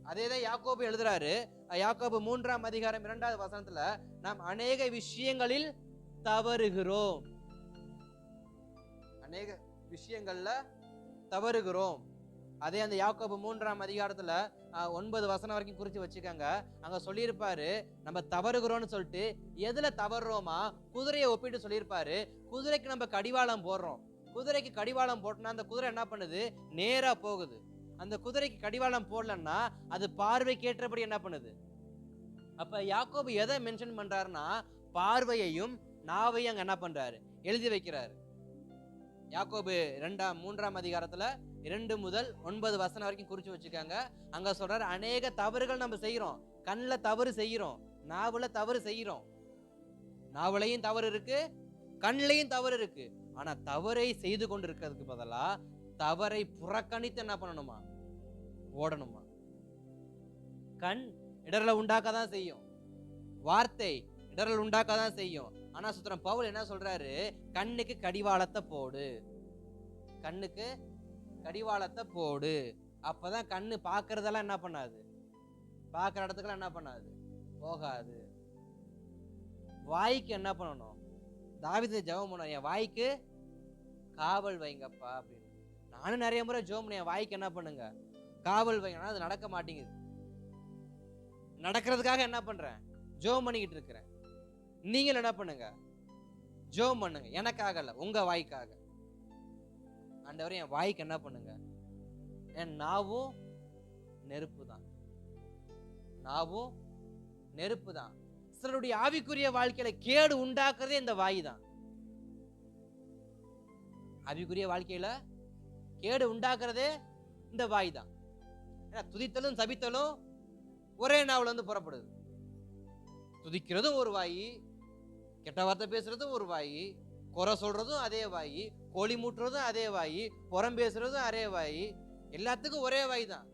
அதேதான் யாக்கோபு எழுதுறாரு. யாக்கோபு 3:2 நாம் அநேக விஷயங்களில் தவறுகிறோம். அநேக விஷயங்கள்ல தவறுகிறோம். அதே அந்த யாக்கோபு 3:9 வரைக்கும் குறிச்சு வச்சுக்கோங்க. அங்க சொல்லியிருப்பாரு, நம்ம தவறுகிறோம்னு சொல்லிட்டு எதுல தவறுறோமா? குதிரையை ஒப்பிட்டு சொல்லியிருப்பாரு. குதிரைக்கு நம்ம கடிவாளம் போடுறோம். குதிரைக்கு கடிவாளம் போட்டோம்னா அந்த குதிரை என்ன பண்ணுது? நேரா போகுது. அந்த குதிரைக்கு கடிவாளம் போடலன்னா அது பார்வைக்கு ஏற்றபடி என்ன பண்ணுது? அப்ப யாக்கோபு எதை மென்ஷன் பண்றாருன்னா, பார்வையையும் நாவையும் அங்க என்ன பண்றாரு? எழுதி வைக்கிறாரு. யாக்கோபு 2 முதல் 9 வரைக்கும் குறிச்சு வச்சுக்காங்க. அங்க சொல்றாரு, அநேக தவறுகள் நம்ம செய்யறோம். கண்ணில் தவறு செய்யறோம், நாவுல தவறு செய்யறோம். நாவலையும் தவறு இருக்கு, கண்ணிலையும் தவறு இருக்கு. ஆனா தவறை செய்து கொண்டு இருக்கிறதுக்கு பதிலா தவறை புறக்கணித்து என்ன பண்ணணுமா? ஓடணுமா? கண் இடரலை உண்டாக்கதான் செய்யும், வார்த்தை இடரல் உண்டாக்கதான் செய்யும். ஆனா சுத்திரம் பவுல் என்ன சொல்றாரு? கண்ணுக்கு கடிவாளத்தை போடு, கண்ணுக்கு கடிவாளத்தை போடு. அப்பதான் கண்ணு பாக்குறதெல்லாம் என்ன பண்ணாது? பாக்குற இடத்துக்கெல்லாம் என்ன பண்ணாது? போகாது. வாய்க்கு என்ன பண்ணணும்? தாவீது ஜெபம் பண்ணார், என் வாய்க்கு காவல் வைங்கப்பா அப்படின்னு. நானும் நிறைய முறை ஜெபம் பண்ணேன், என் வாய்க்கு என்ன பண்ணுங்க? காவல் வைங்க. அது நடக்க மாட்டேங்குது. நடக்கிறதுக்காக என்ன பண்றேன்? ஜெபம் பண்ணிக்கிட்டு இருக்கிறேன். நீங்கள் என்ன பண்ணுங்க? ஜெபம் பண்ணுங்க. எனக்காக இல்ல, உங்க வாய்க்காக. ஆண்டவரே, என் வாய்க்கு என்ன பண்ணுங்க? என் நாவும் நெருப்பு தான், நாவும் நெருப்பு தான். சிலருடைய ஆவிக்குரிய வாழ்க்கையில கேடு உண்டாக்குறதே இந்த வாய் தான். ஆவிக்குரிய வாழ்க்கையில கேடு உண்டாக்குறதே இந்த வாய் தான். ஏன்னா துதித்தலும் சபித்தலும் ஒரே நாவுல இருந்து புறப்படுது. துதிக்கிறதும் ஒரு வாய், கெட்ட வார்த்தை பேசுறதும் ஒரு வாய், குறை சொல்றதும் அதே வாய், கோழி மூட்டுறதும் அதே வாய், புறம் பேசுறதும் அதே வாய், எல்லாத்துக்கும் ஒரே வாய் தான்.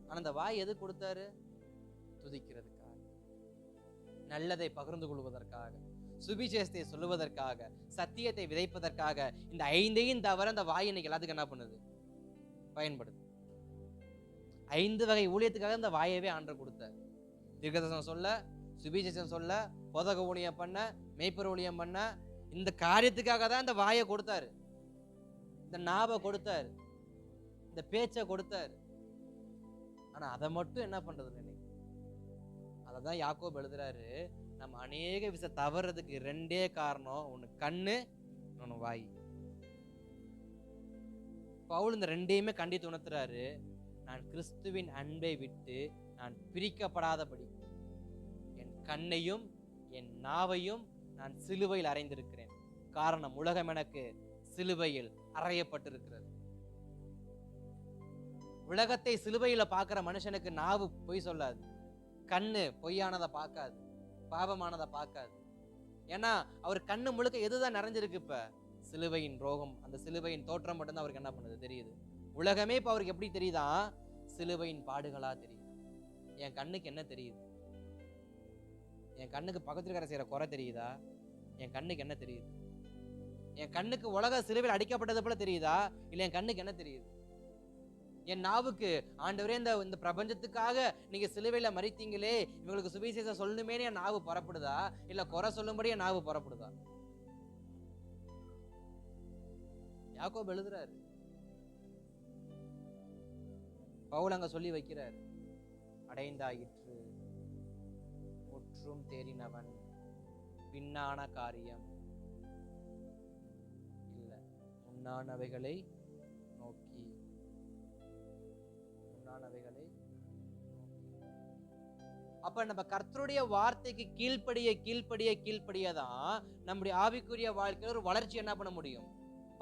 ஆனா அந்த வாய் எது கொடுத்தாரு? துதிக்கிறதுக்காக, நல்லதை பகிர்ந்து கொள்வதற்காக, சுவிசேஷத்தை சொல்லுவதற்காக, சத்தியத்தை விதைப்பதற்காக. இந்த 5ஐயும் தவிர அந்த வாய் இன்னைக்கு எல்லாத்துக்கும் என்ன பண்ணுது? பயன்படுது. 5 வகை ஊழியத்துக்காக இந்த வாயவே ஆண்டவர் கொடுத்தார். தீர்க்கதரிசனம் சொல்ல, சுவிசேஷம் சொல்ல, போதக ஊழியம் பண்ண, மேய்ப்பர் ஊழியம் பண்ண, இந்த காரியத்துக்காக தான் இந்த வாயை கொடுத்தாரு, இந்த நாவை கொடுத்தாரு, இந்த பேச்சை கொடுத்தாரு. ஆனா அதை மட்டும் என்ன பண்றது நினை. அததான் யாக்கோபு எழுதுறாரு, நம்ம அநேக விஷயம் தவறதுக்கு 2 காரணம், ஒண்ணு கண்ணு, ஒண்ணு வாய். பவுல் இந்த 2யுமே கண்டித்து உணர்த்துறாரு. நான் கிறிஸ்துவின் அன்பை விட்டு நான் பிரிக்கப்படாதபடி என் கண்ணையும் என் நாவையும் நான் சிலுவையில் அறைந்திருக்கிறேன். காரணம், உலகம் எனக்கு சிலுவையில் அறையப்பட்டிருக்கிறது. உலகத்தை சிலுவையில பார்க்கிற மனுஷனுக்கு நாவு பொய் சொல்லாது, கண்ணு பொய்யானதை பார்க்காது, பாவமானதை பார்க்காது. ஏன்னா அவர் கண்ணு முழுக்க எதுதான் நிறைஞ்சிருக்கு? இப்ப சிலுவையின் ரோகம், அந்த சிலுவையின் தோற்றம் மட்டும்தான் அவருக்கு என்ன பண்ணுது தெரியுது. உலகமே இப்ப அவருக்கு எப்படி தெரியுதா? சிலுவையின் பாடுகளா தெரியுது. என் கண்ணுக்கு என்ன தெரியுது? என் கண்ணுக்கு பக்கத்துல செய்யற குறை தெரியுதா? என் கண்ணுக்கு என்ன தெரியுது? என் கண்ணுக்கு உலக சிலுவையில் அடிக்கப்பட்டது போல தெரியுதா? இல்ல என் கண்ணுக்கு என்ன தெரியுது? என் நாவுக்கு, ஆண்டவரே இந்த பிரபஞ்சத்துக்காக நீங்க சிலுவையில மரித்தீங்களே, இவங்களுக்கு சுவிசேஷம் சொல்லணுமேனு என் நாவு புறப்படுதா? இல்ல குறை சொல்லும்படி என் நாவு புறப்படுதா? யாக்கோபு எழுதுறாரு, பவுல் அங்க சொல்லி வைக்கிறார், அடைந்தாயிற்று, முற்றும் தேறினவன், பின்னான காரியம் இல்ல, முன்னானவைகளை நோக்கி, முன்னானவைகளை நோக்கி. அப்ப நம்ம கர்த்தருடைய வார்த்தைக்கு கீழ்ப்படியதான் நம்முடைய ஆவிக்குரிய வாழ்க்கையில ஒரு வளர்ச்சி என்ன பண்ண முடியும்?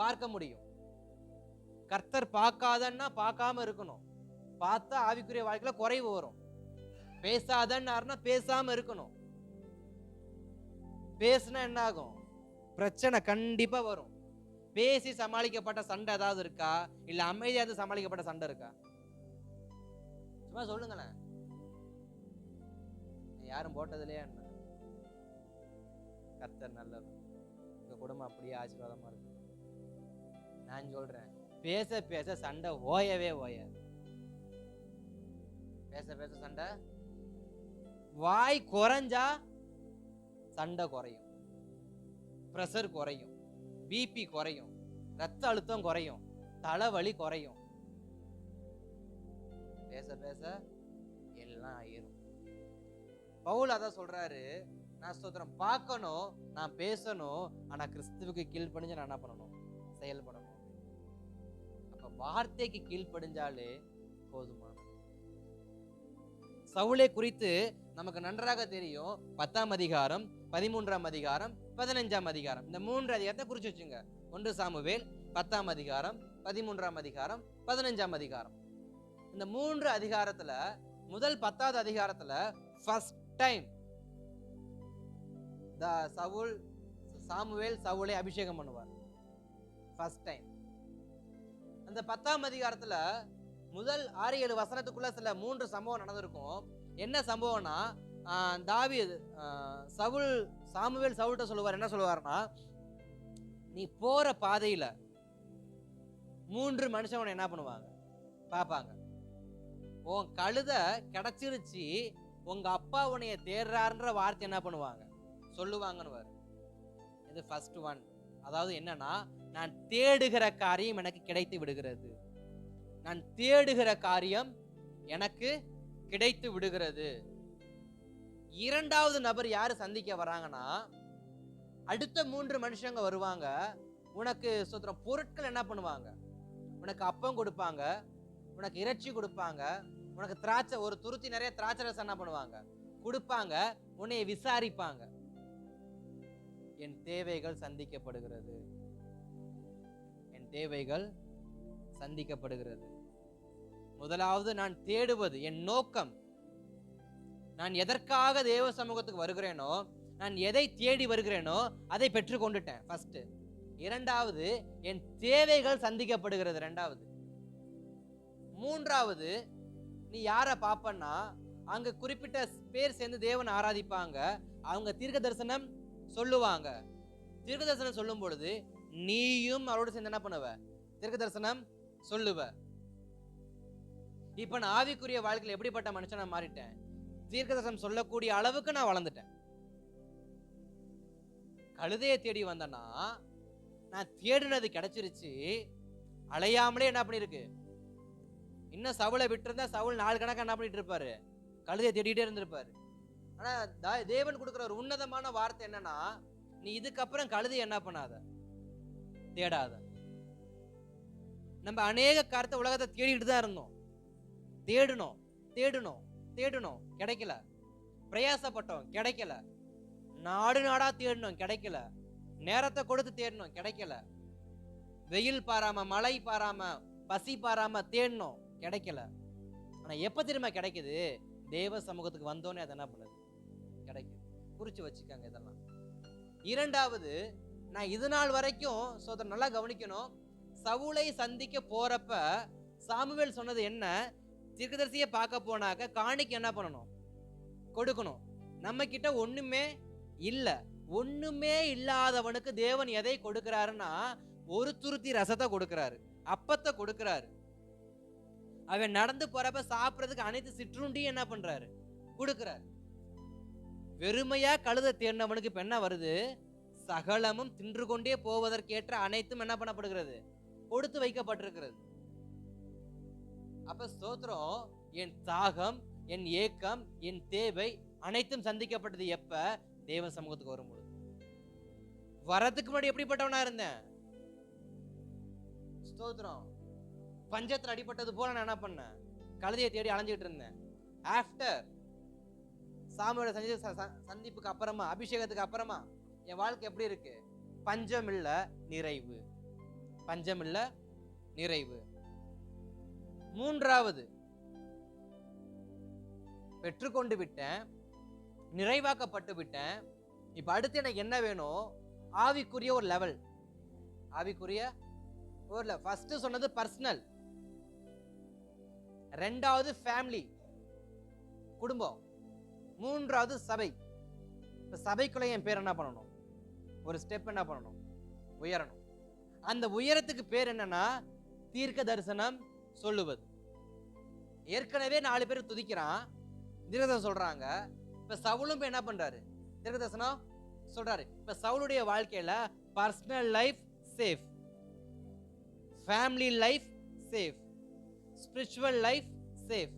பார்க்க முடியும். கர்த்தர் பார்க்காதன்னா பார்க்காம இருக்கணும், பார்த்தா ஆவிக்குரிய வாழ்க்கையில குறைவு வரும். பேசாதன்னா பேசாம இருக்கணும். பேசுனா என்ன ஆகும்? பிரச்சனை கண்டிப்பா வரும். பேசி சமாளிக்கப்பட்ட சண்டை ஏதாவது இருக்கா? இல்ல அமைதியாவது சமாளிக்கப்பட்ட சண்டை இருக்கா? சும்மா சொல்லுங்களேன். யாரும் போட்டதுலையா என்ன? கர்த்தர் நல்லவர், உங்க குடும்பம் அப்படியே ஆசீர்வாதமா இருக்கு. நான் சொல்றேன், பேச பேச சண்டை ஓயவே ஓயாது. பேச பேச சண்டை, வாய் குறைஞ்சா சண்டை குறையும், பிரஷர் குறையும், பிபி குறையும், ரத்த அழுத்தம் குறையும், தலைவலி குறையும். பேச பேச எல்லாம் ஆயிரும். பவுல் அதான் சொல்றாரு, நான் ஸ்தோத்திரம் பார்க்கணும், நான் பேசணும், ஆனா கிறிஸ்துவுக்கு கீழ்ப்படிஞ்சு நான் என்ன பண்ணணும்? செயல்படணும். அப்ப வார்த்தைக்கு கீழ்ப்படிஞ்சாலே போதுமான. சவுலை குறித்து நமக்கு நன்றாக தெரியும். 10ஆம் அதிகாரம், 13ஆம் அதிகாரம், 15ஆம் அதிகாரம், இந்த 3 அதிகாரத்தை குறிச்சு வச்சுங்க. 1 சாமுவேல், 10ஆம் அதிகாரம், 13ஆம் அதிகாரம், 15ஆம் அதிகாரம். இந்த 3 அதிகாரத்துல முதல் 10வது அதிகாரத்துல ஃபர்ஸ்ட் டைம் சாமுவேல் சவுலை அபிஷேகம் பண்ணுவார். First time. அந்த 10ஆம் அதிகாரத்துல முதல் 6-7 வசனத்துக்குள்ள சில 3 சம்பவம் நடந்திருக்கும். என்ன சம்பவம்னா, சாமுவேல் சவுல்கிட்ட சொல்லுவார். என்ன சொல்லுவார்னா, நீ போற பாதையில 3 மனுஷன் உன்னை என்ன பண்ணுவாங்க? பாப்பாங்க. உன் கழுத கிடைச்சிருச்சு, உங்க அப்பா உன்னைய தேடுறாருன்ற வார்த்தை என்ன பண்ணுவாங்க? சொல்லுவாங்கன்னு. இது ஃபர்ஸ்ட் ஒன். அதாவது என்னன்னா, நான் தேடுகிற காரியம் எனக்கு கிடைத்து விடுகிறது. நான் தேடுகிற காரியம் எனக்கு கிடைத்து விடுகிறது. 2வது நபர் யாரு சந்திக்க வராங்கன்னா, அடுத்த 3 மனுஷங்க வருவாங்க. உனக்கு ஸ்தோத்திரம் பொருட்கள் என்ன பண்ணுவாங்க? உனக்கு அப்பம் கொடுப்பாங்க, உனக்கு இறைச்சி கொடுப்பாங்க, உனக்கு திராட்சை, ஒரு துருத்தி நிறைய திராட்சை ரசம் என்ன பண்ணுவாங்க? கொடுப்பாங்க. உன்னை விசாரிப்பாங்க. என் தேவைகள் சந்திக்கப்படுகிறது, என் தேவைகள் சந்திக்கப்படுகிறது. முதலாவது நான் தேடுவது, என் நோக்கம், நான் எதற்காக தேவ சமூகத்துக்கு வருகிறேனோ, நான் எதை தேடி வருகிறேனோ அதை பெற்று கொண்டுட்டேன் ஃபர்ஸ்ட். 2வது என் தேவைகள் சந்திக்கப்படுகிறது 2வது. 3வது நீ யாரை பாப்பன்னா, அங்க குறிப்பிட்ட பேர் சேர்ந்து தேவன் ஆராதிப்பாங்க. அவங்க தீர்க்க தரிசனம் சொல்லுவாங்க. தீர்க்க தரிசனம் சொல்லும் பொழுது நீயும் அவரோட சேர்ந்து என்ன பண்ணுவ? தீர்க்க தரிசனம் சொல்லுவ. இப்ப நான் ஆவிக்குரிய வாழ்க்கையில் எப்படிப்பட்ட மனுஷனா மாறிட்டேன்? தீர்க்க தரிசனம் சொல்லக்கூடிய அளவுக்கு நான் வளர்ந்துட்டேன். கழுதையை தேடி வந்தனா, நான் தேடினது கிடைச்சிருச்சு, அலையாமலே என்ன பண்ணிருக்கு? இன்னும் சவுலை விட்டுருந்தா சவுல் நாள் கணக்கா என்ன பண்ணிட்டு இருப்பாரு? கழுதையை தேடிட்டே இருந்திருப்பாரு. ஆனா தேவன் கொடுக்குற ஒரு உன்னதமான வார்த்தை என்னன்னா, நீ இதுக்கப்புறம் கழுதை என்ன பண்ணாத, தேடாத. நம்ம அநேக காரியத்தை உலகத்தை தேடிட்டு தான் இருந்தோம். தேடணும் தேடணும் தேடணும், கிடைக்கல. பிரயாசப்பட்டோம், கிடைக்கல. நாடு நாடா தேடணும், கிடைக்கல. நேரத்தை கொடுத்து தேடணும், கிடைக்கல. வெயில் பாராம, மழை பாராம, பசி பாராம தேடணும், கிடைக்கல. ஆனா எப்ப திரும்ப கிடைக்குது? தேவ சமூகத்துக்கு வந்தோன்னே அது என்ன பண்ணுது? கிடைக்குது. குறிச்சு வச்சுக்கோங்க இதெல்லாம். இரண்டாவது, நான் இது நாள் வரைக்கும் சோதரன் நல்லா கவனிக்கணும், சவுலை சந்திக்க போறப்ப சாமுவேல் சொன்னது என்ன? தீர்க்கதரிசியை பார்க்க போனாக்க காணிக்கு என்ன பண்ணணும்? கொடுக்கணும். நம்ம கிட்ட ஒண்ணுமே இல்ல. ஒண்ணுமே இல்லாதவனுக்கு தேவன் எதை கொடுக்கிறாருன்னா, ஒரு துருத்தி ரசத்தை கொடுக்கிறாரு, அப்பத்தை கொடுக்கிறாரு. அவன் நடந்து போறப்ப சாப்பிடறதுக்கு அனைத்து சிற்றுண்டியும் என்ன பண்றாரு? கொடுக்கிறாரு. வெறுமையா கழுத தேடினவனுக்கு இப்ப என்ன வருது? சகலமும் தின்று கொண்டே போவதற்கேற்ற அனைத்தும் என்ன பண்ணப்படுகிறது? கொடுத்து வைக்கப்பட்டிருக்கிறது. அப்ப ஸ்தோத்திரம், என் தாகம், என் ஏக்கம், என் தேவை அனைத்தும் சந்திக்கப்பட்டது எப்ப? தேவ சமூகத்துக்கு வரும்போது. வரதுக்கு முன்னாடி எப்படிப்பட்டவனா இருந்தேன்? ஸ்தோத்திரம், பஞ்சத்துல அடிபட்டது போல நான் என்ன பண்ணேன்? கழுதையை தேடி அலைஞ்சிட்டு இருந்தேன். ஆஃப்டர் சாமுவேலை சந்திப்புக்கு அப்புறமா, அபிஷேகத்துக்கு அப்புறமா என் வாழ்க்கை எப்படி இருக்கு? பஞ்சம் இல்ல, நிறைவு. பஞ்சம் இல்ல, நிறைவு. மூன்றாவது, பெற்றுக்கொண்டு விட்டேன், நிறைவாக்கப்பட்டு விட்டேன். இப்ப அடுத்து எனக்கு என்ன வேணும்? ஆவிக்குரிய ஒரு லெவல். ஆவிக்குரிய ஒரு ஃபர்ஸ்ட் சொன்னது பர்சனல், ரெண்டாவது ஃபேமிலி, குடும்பம், மூன்றாவது சபை. இப்ப சபைக்குள்ள என் பேர் என்ன பண்ணணும்? ஒரு ஸ்டெப் என்ன பண்ணணும்? உயரணும். அந்த உயரத்துக்கு பேர் என்னன்னா, தீர்க்க தரிசனம் சொல்லுவது. ஏற்கனவே 4 பேர் துதிக்கிறான், தீர்க்கதரிசனம் சொல்றாங்க. இப்ப சவுலும் என்ன பண்றாரு? தீர்க்கதரிசனம் சொல்றாரு. இப்ப சவுலுடைய வாழ்க்கையில personal life safe, family life safe, spiritual life safe.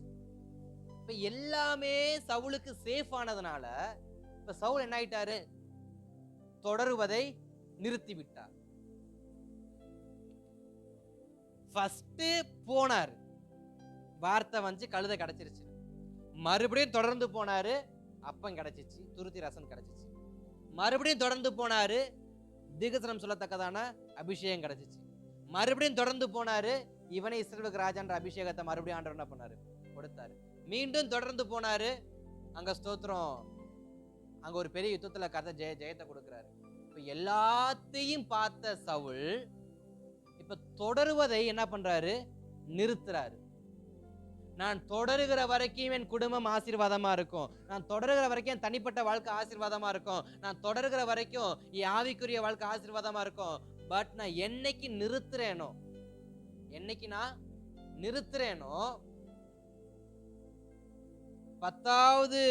இப்ப எல்லாமே சவுலுக்கு சேஃப் ஆனதுனால இப்ப சவுல் என்ன ஆயிட்டாரு? தொடருவதை நிறுத்தி விட்டார். ஃபர்ஸ்ட் போனாரு, வார்த்தை வந்து கழுதை கிடைச்சிருச்சு. மறுபடியும் தொடர்ந்து போனாரு, அப்பம் கிடைச்சிச்சு, துருத்தி ரசம் கிடைச்சிச்சு. மறுபடியும் தொடர்ந்து போனாரு, தீர்க்கதரிசனம் சொல்லத்தக்கதான அபிஷேகம் கிடைச்சிச்சு. மறுபடியும் தொடர்ந்து போனாரு, இவனை இஸ்ரவேலுக்கு ராஜான்ற அபிஷேகத்தை மறுபடியும் ஆண்டவர் என்ன பண்ணாரு? கொடுத்தாரு. மீண்டும் தொடர்ந்து போனாரு, அங்க ஸ்தோத்திரம், அங்க ஒரு பெரிய யுத்தத்துல கர்த்தர் ஜெயத்தை கொடுக்கிறாரு. இப்ப எல்லாத்தையும் பார்த்த சவுல் இப்ப தொடருவதை என்ன பண்றாரு? நிறுத்துறாரு. நான் தொடருகிற வரைக்கும் என் குடும்பம் ஆசீர்வாதமா இருக்கும், நான் தொடருகிற வரைக்கும் என் தனிப்பட்ட வாழ்க்கை ஆசீர்வாதமா இருக்கும், நான் தொடருகிற வரைக்கும் என் ஆவிக்குரிய வாழ்க்கை ஆசீர்வாதமா இருக்கும். பட் நான் என்னைக்கு நிறுத்துறேனோ, என்னைக்கு நான் நிறுத்துறேனோ, 13வது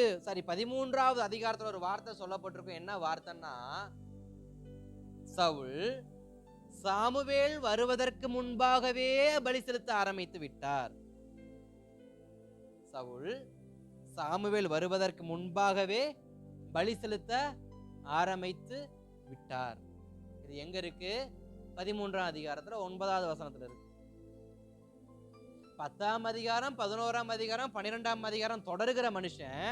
அதிகாரத்துல ஒரு வார்த்தை சொல்லப்பட்டிருக்கும். என்ன வார்த்தைன்னா, சவுல் சாமுவேல் வருவதற்கு முன்பாகவே பலி செலுத்த ஆரம்பித்து விட்டார். சவுல் சாமுவேல் வருவதற்கு முன்பாகவே பலி செலுத்த ஆரம்பித்து விட்டார். இது எங்க இருக்கு? 13ஆம் அதிகாரத்துல 9வது வசனத்துல இருக்கு. 10ஆம் அதிகாரம், 11ஆம் அதிகாரம், 12ஆம் அதிகாரம் தொடருகிற மனுஷன்,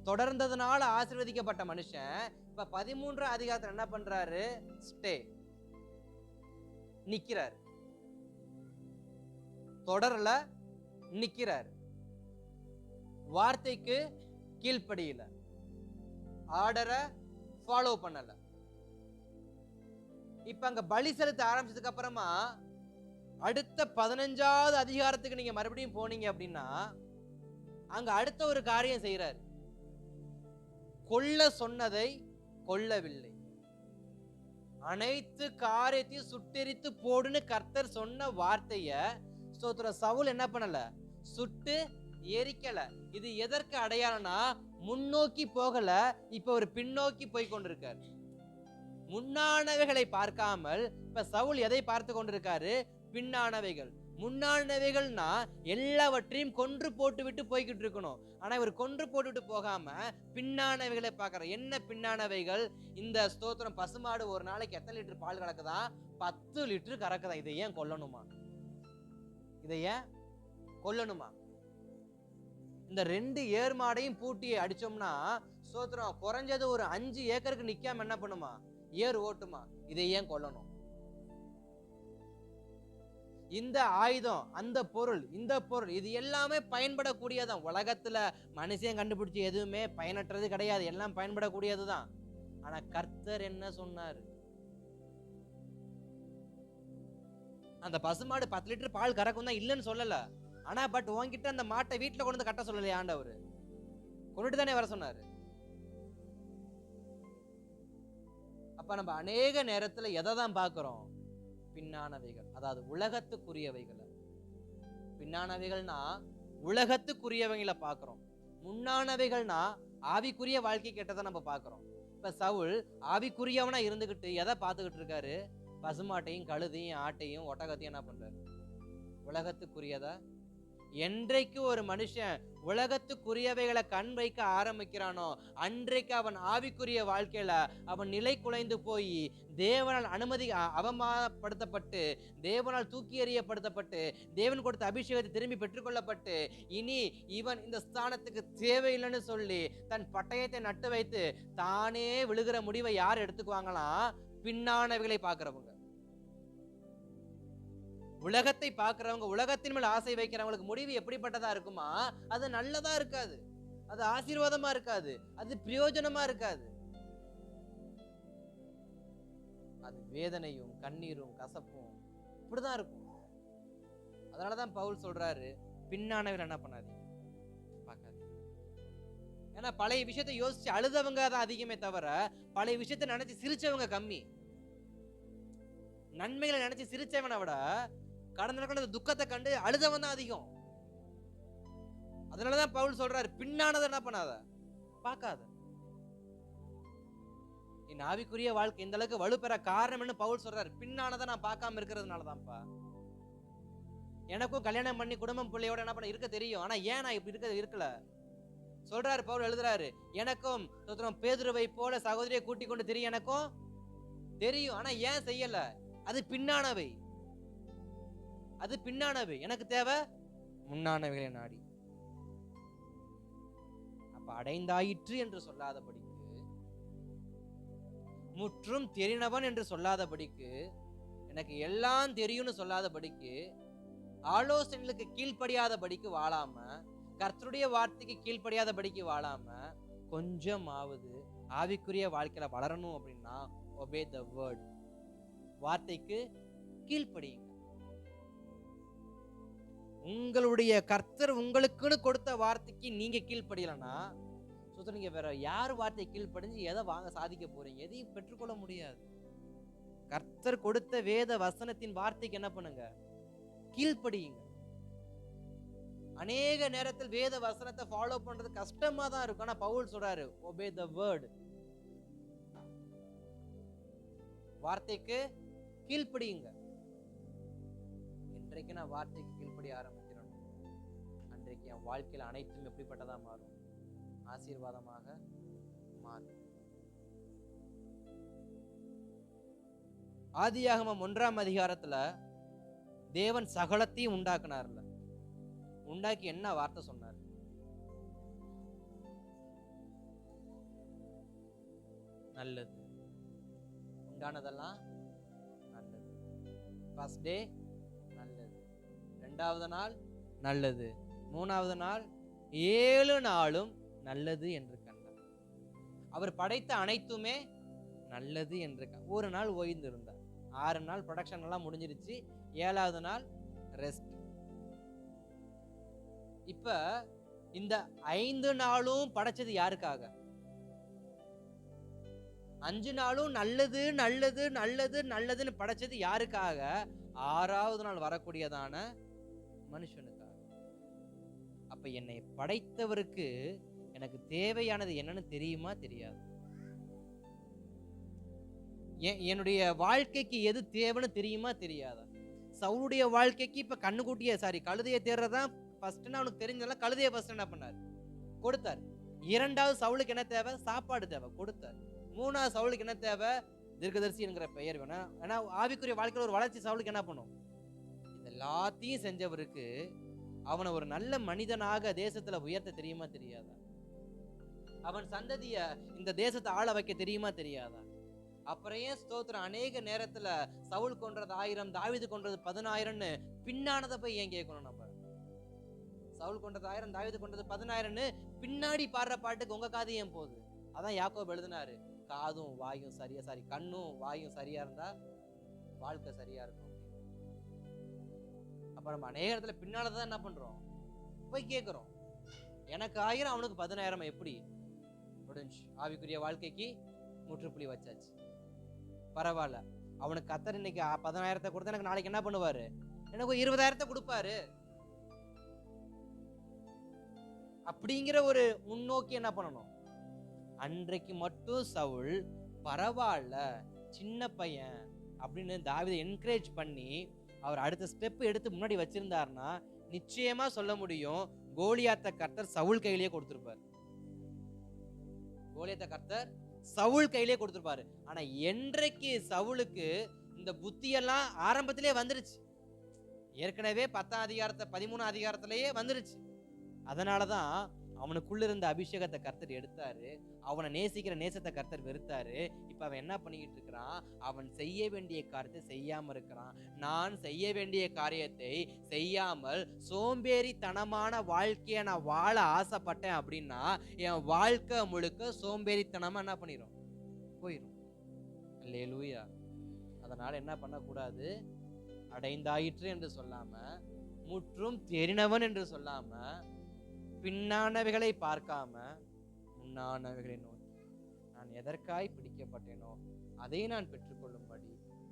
தொடர்ந்ததுனால ஆசீர்வதிக்கப்பட்ட மனுஷன், இப்ப 13ஆம் அதிகாரத்துல என்ன பண்றாரு? ஸ்டே, நிக்கிறார். தொடரல, நிக்கிறார். வார்த்தைக்கு கீழ்ப்படியல, ஆர்டரை ஃபாலோ பண்ணல. இப்ப அங்க பலி செலுத்த ஆரம்பிச்சதுக்கு அப்புறமா அடுத்த 15வது அதிகாரத்துக்கு நீங்க மறுபடியும் போனீங்க அப்படின்னா, அங்க அடுத்த ஒரு காரியம் செய்யறாரு. கொல்ல சொன்னதை கொல்லவில்லை, அனைத்து காரியத்தையும் சுட்டெரித்து போடுன்னு கர்த்தர் சொன்ன வார்த்தைய ஸ்தோத்திரம் சவுல் என்ன பண்ணல? சுட்டு எரிக்கல. இது எதற்கு அடையாளம்னா, முன்னோக்கி போகல, இப்ப ஒரு பின்னோக்கி போய் கொண்டிருக்காரு. முன்னானவைகளை பார்க்காமல் இப்ப சவுல் எதை பார்த்து கொண்டிருக்காரு? பின்னானவைகள். முன்னானவைகள்னா எல்லாவற்றையும் கொன்று போட்டு விட்டு போய்கிட்டு இருக்கணும். ஆனா இவர் கொன்று போட்டுவிட்டு போகாம பின்னானவைகளை பார்க்கிறார். என்ன பின்னானவைகள்? இந்த ஸ்தோத்திரம், பசுமாடு ஒரு நாளைக்கு எத்தனை லிட்டர் பால் கறக்குதா? 10 லிட்டர் கறக்குதா. இதை ஏன் கொல்லணுமா? இதை ஏன் கொல்லணுமா? இந்த 2 ஏர் மாடையும் பூட்டி அடிச்சோம்னா ஸ்தோத்திரம் குறைஞ்சது ஒரு 5 ஏக்கருக்கு நிக்காம என்ன பண்ணுமா? ஏர் ஓட்டுமா. இதை ஏன் கொல்லணும்? இந்த ஆயுதம், அந்த பொருள், இந்த பொருள், இது எல்லாமே பயன்படக்கூடியதான். உலகத்துல மனுஷன் கண்டுபிடிச்ச எதுவுமே பயனற்றது கிடையாது, எல்லாம் பயன்படக்கூடியதுதான். ஆனா கர்த்தர் என்ன சொன்னாரு? அந்த பசுமாடு 10 லிட்டர் பால் கறக்கும் தான் இல்லைன்னு சொல்லல. ஆனா பட் உன்கிட்ட அந்த மாட்டை வீட்டுல கொண்டு வந்து கட்ட சொல்லலையா ஆண்டவர்? கொண்டுட்டு தானே வர சொன்னாரு. அப்ப நம்ம அநேக நேரத்துல எதை தான் பார்க்கிறோம்? பின்னானவைகள், அதாவது உலகத்துக்குரியவைகளை. பின்னானவைகள்னா உலகத்துக்குரியவைகளை பார்க்கிறோம். முன்னானவைகள்னா ஆவிக்குரிய வாழ்க்கை கேட்டதை நம்ம பார்க்கிறோம். இப்ப சவுல் ஆவிக்குரியவனா இருந்துகிட்டு எதை பார்த்துக்கிட்டு இருக்காரு? பசுமாட்டையும் கழுதையும் ஆட்டையும் ஒட்டகத்தையும் என்ன பண்றாரு? உலகத்துக்குரியதா. என்றைக்கு ஒரு மனுஷன் உலகத்துக்குரியவைகளை கண் வைக்க ஆரம்பிக்கிறானோ அன்றைக்கு அவன் ஆவிக்குரிய வாழ்க்கையில அவன் நிலை குலைந்து போய் தேவனால் அவமானப்படுத்தப்பட்டு, தேவனால் தூக்கி எறியப்படுத்தப்பட்டு, தேவன் கொடுத்த அபிஷேகத்தை திரும்பி பெற்றுக்கொள்ளப்பட்டு, இனி இவன் இந்த ஸ்தானத்துக்கு தேவையில்லைன்னு சொல்லி தன் பட்டயத்தை நட்டு வைத்து தானே விழுகிற முடிவை யார் எடுத்துக்குவாங்களாம்? பின்னானவைகளை பார்க்கிறவங்க. உலகத்தை பார்க்கிறவங்க, உலகத்தின் மேல் ஆசை வைக்கிறவங்களுக்கு முடிவு எப்படிப்பட்டதா இருக்குமா? அது நல்லதா இருக்காது, அது ஆசீர்வாதமா இருக்காது, அது பிரயோஜனமா இருக்காது. அது வேதனையும் கண்ணீரும் கசப்பும் இப்படிதான் இருக்கும். அதனாலதான் பவுல் சொல்றாரு, பின்னானவர் என்ன பண்ணாதீங்க, பார்க்காதீங்க. ஏன்னா பழைய விஷயத்தை யோசிச்சு அழுதவங்க தான் அதிகமே தவிர பழைய விஷயத்தை நினைச்சு சிரிச்சவங்க கம்மி. நன்மைகளை நினைச்சு சிரிச்சவனை விட கடந்த துக்கத்தை கண்டு அழுதவன் தான் அதிகம். அதனாலதான் பவுல் சொல்றாரு, பின்னானதை என்ன பண்ணாத, பார்க்காத. என் ஆவிக்குரிய வாழ்க்கை இந்த அளவுக்கு வலுப்பெற காரணம் என்ன பவுல் சொல்றாரு? பின்னானதை நான் பார்க்காம இருக்கிறதுனாலதான்ப்பா. எனக்கும் கல்யாணம் பண்ணி குடும்பம் பிள்ளையோட என்ன பண்ண இருக்க தெரியும், ஆனா ஏன் நான் இப்படி இருக்கல சொல்றாரு பவுல். எழுதுறாரு, எனக்கும் பேதுருவை போல சகோதரியை கூட்டிக் கொண்டு தெரியும், எனக்கும் தெரியும், ஆனா ஏன் செய்யல? அது பின்னானவை, அது பின்னானவை. எனக்கு தேவை முன்னானவைகளை நாடி. அப்ப அடைந்தாயிற்று என்று சொல்லாதபடிக்கு, முற்றும் தெரிந்தவன் என்று சொல்லாதபடிக்கு, எனக்கு எல்லாம் தெரியும்னு சொல்லாதபடிக்கு, ஆலோசனைகளுக்கு கீழ்ப்படியாதபடிக்கு வாழாம, கர்த்தருடைய வார்த்தைக்கு கீழ்ப்படியாதபடிக்கு வாழாம, கொஞ்சமாவது ஆவிக்குரிய வாழ்க்கையில வளரணும் அப்படின்னா obey the word, வார்த்தைக்கு கீழ்ப்படியுங்க. உங்களுடைய கர்த்தர் உங்களுக்குன்னு கொடுத்த வார்த்தைக்கு நீங்க கீழ்ப்படியலன்னா நீங்க வேற யார் வார்த்தை கீழ்ப்படிஞ்சு எதை வாங்க சாதிக்க போறீங்க? எதையும் பெற்றுக்கொள்ள முடியாது. கர்த்தர் கொடுத்த வேத வசனத்தின் வார்த்தைக்கு என்ன பண்ணுங்க? கீழ்ப்படியுங்க. அநேக நேரத்தில் வேத வசனத்தை ஃபாலோ பண்றது கஷ்டமா தான் இருக்கும். ஆனா பவுல் சொல்றாரு, obey the word, வார்த்தைக்கு கீழ்ப்படியுங்க. இன்றைக்கு நான் வார்த்தைக்கு கீழ்ப்படி ஆரம்பிக்கிறேன், அன்றைக்கு என் வாழ்க்கையில அனைத்தும் எப்படிப்பட்டதா மாறும்? ஆசீர்வாதமாக மாறும். ஆதியாகமம் 1ஆம் அதிகாரத்துல தேவன் சகலத்தையும் உண்டாக்குனார்ல, உண்டாக்கி என்ன வார்த்தை சொன்னார்? நல்லது. உண்டானதெல்லாம் நல்லது. ஃபர்ஸ்ட் டே நல்லது, 2வது நாள் நல்லது, 3வது நாள் 7 நாளும் நல்லது என்று கண்டார். அவர் படைத்த அனைத்துமே நல்லது என்று ஒரு நாள் ஓய்ந்து இருந்தார். 6 நாள் ப்ரொடக்ஷன் எல்லாம் முடிஞ்சிருச்சு, 7வது நாள் ரெஸ்ட். இப்ப இந்த 5 நாளும் படைச்சது யாருக்காக? 5 நாளும் நல்லது நல்லது நல்லது நல்லதுன்னு படைச்சது யாருக்காக? 6வது நாள் வரக்கூடியதான மனுஷனுக்காக. அப்ப என்னை படைத்தவருக்கு எனக்கு தேவையானது என்னன்னு தெரியுமா தெரியாது? என்னுடைய வாழ்க்கைக்கு எது தேவைன்னு தெரியுமா தெரியாதா? சவுளுடைய வாழ்க்கைக்கு இப்ப கழுதையை தேடுறதான் ஃபர்ஸ்ட்னா அவனுக்கு தெரிஞ்சதெல்லாம் கழுதையை ஃபர்ஸ்ட் என்ன பண்ணாரு, கொடுத்தார். இரண்டாவது சவுலுக்கு என்ன தேவை, சாப்பாடு தேவை, கொடுத்தார். மூணாவது சவுலுக்கு என்ன தேவை, தீர்க்கதரிசி என்கிற பெயர் வேணும். ஏன்னா ஆவிக்குரிய வாழ்க்கையில ஒரு வளர்ச்சி சவுலுக்கு என்ன பண்ணும், இது எல்லாத்தையும் செஞ்சவருக்கு அவனை ஒரு நல்ல மனிதனாக தேசத்துல உயர்த்த தெரியுமா தெரியாதா, அவன் சந்ததிய இந்த தேசத்தை ஆள வைக்க தெரியுமா தெரியாதா? அப்புறம் ஏன் ஸ்தோத்திரம் அநேக நேரத்துல சவுல் கொன்றது 1000, தாவீது கொன்றது 10,000ன்னு பின்னானதை போய் ஏன் கேட்கணும்? நம்ம சவுல் கொன்றது 1000, தாவீது கொன்றது 10,000ன்னு பின்னாடி பாடுற பாட்டுக்கு உங்க காது ஏன் போகுது? அதான் யாக்கோபு எழுதினாரு, காதும் வாயும் சரியா கண்ணும் வாயும் சரியா இருந்தா வாழ்க்கை சரியா இருக்கும். அப்ப நம்ம அநேக இடத்துல பின்னாலதான் என்ன பண்றோம், போய் கேட்கிறோம். எனக்கு 1000 அவனுக்கு 10,000 எப்படி முடிஞ்சு? ஆவிக்குரிய வாழ்க்கைக்கு முற்றுப்புள்ளி வச்சாச்சு. பரவாயில்ல, அவனுக்கு கர்த்தர் இன்னைக்கு 10,000 கொடுத்தா எனக்கு நாளைக்கு என்ன பண்ணுவாரு, எனக்கு 20,000 கொடுப்பாரு அப்படிங்கிற ஒரு முன்னோக்கி என்ன பண்ணணும். அன்றைக்கு மட்டும் சவுல் பரவாயில்ல சின்ன பையன் அப்படின்னு தாவீதை என்கரேஜ் பண்ணி அவர் அடுத்த ஸ்டெப் எடுத்து முன்னாடி வச்சிருந்தாருன்னா நிச்சயமா சொல்ல முடியும், கோலியாத்தை கர்த்தர் சவுல் கையிலேயே கொடுத்திருப்பாரு. கோலியாத்தை கர்த்தர் சவுல் கையிலே கொடுத்திருப்பாரு. ஆனா என்றைக்கு சவுலுக்கு இந்த புத்தியெல்லாம் ஆரம்பத்திலே வந்துருச்சு, ஏற்கனவே 10ஆம் அதிகாரத்தை 13ஆம் அதிகாரத்திலேயே வந்துருச்சு. அதனாலதான் அவனுக்குள்ள இருந்த அபிஷேகத்தை கர்த்தர் எடுத்தாரு, அவனை நேசிக்கிற நேசத்தை கர்த்தர் வெறுத்தாரு. இப்ப அவன் என்ன பண்ணிக்கிட்டு இருக்கிறான், அவன் செய்ய வேண்டிய காரியத்தை செய்யாம இருக்கிறான். நான் செய்ய வேண்டிய காரியத்தை செய்யாமல் சோம்பேறித்தனமான வாழ்க்கையை நான் வாழ ஆசைப்பட்டேன் அப்படின்னா என் வாழ்க்கை முழுக்க சோம்பேறித்தனமா என்ன பண்ணிரும், போயிரும். அல்லேலூயா. அதனால என்ன பண்ணக்கூடாது, அடைந்தாயிற்று என்று சொல்லாம, முற்றும் தெரிந்தவன் என்று சொல்லாம, பின்னானவைகளை பார்க்காம முன்னானவைகளை நோக்கி நான் எதற்காய் பிடிக்கப்பட்டேனோ அதை நான் பெற்றுக்கொள்ளும்படி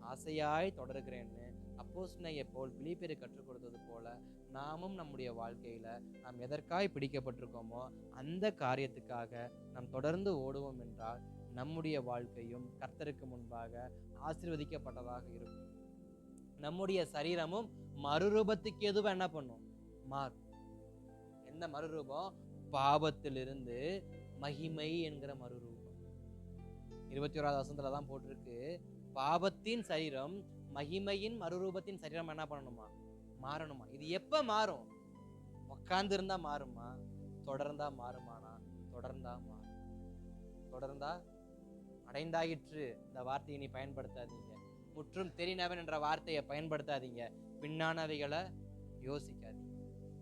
ஆசையாய் தொடர்கிறேன்னு அப்போஸ்தலனாகிய பவுல் பிலிப்பியருக்கு கற்றுக் கொடுத்தது போல நாமும் நம்முடைய வாழ்க்கையில நாம் எதற்காய் பிடிக்கப்பட்டிருக்கோமோ அந்த காரியத்துக்காக நாம் தொடர்ந்து ஓடுவோம் என்றால் நம்முடைய வாழ்க்கையும் கர்த்தருக்கு முன்பாக ஆசீர்வதிக்கப்பட்டதாக இருக்கும். நம்முடைய சரீரமும் மறுரூபத்துக்கு எதுவா என்ன பண்ணும், மாறும். என்ன மறுரூபம், பாவத்திலிருந்து மகிமை என்கிற மறுரூபம். 21வது வசனத்துல தான் போட்டிருக்கு, பாவத்தின் சரீரம் மகிமையின் மறுரூபத்தின் சரீரம் என்ன பண்ணணுமா, மாறணுமா. இது எப்ப மாறும், உட்கார்ந்து இருந்தா மாறுமா, தொடர்ந்தா மாறுமானா, தொடர்ந்தா மாறும். தொடர்ந்தா அடைந்தாயிற்று இந்த வார்த்தையை நீ பயன்படுத்தாதீங்க, முற்றும் தெரிந்தவன் என்ற வார்த்தையை பயன்படுத்தாதீங்க, பின்னானவைகளை யோசிக்காதீங்க.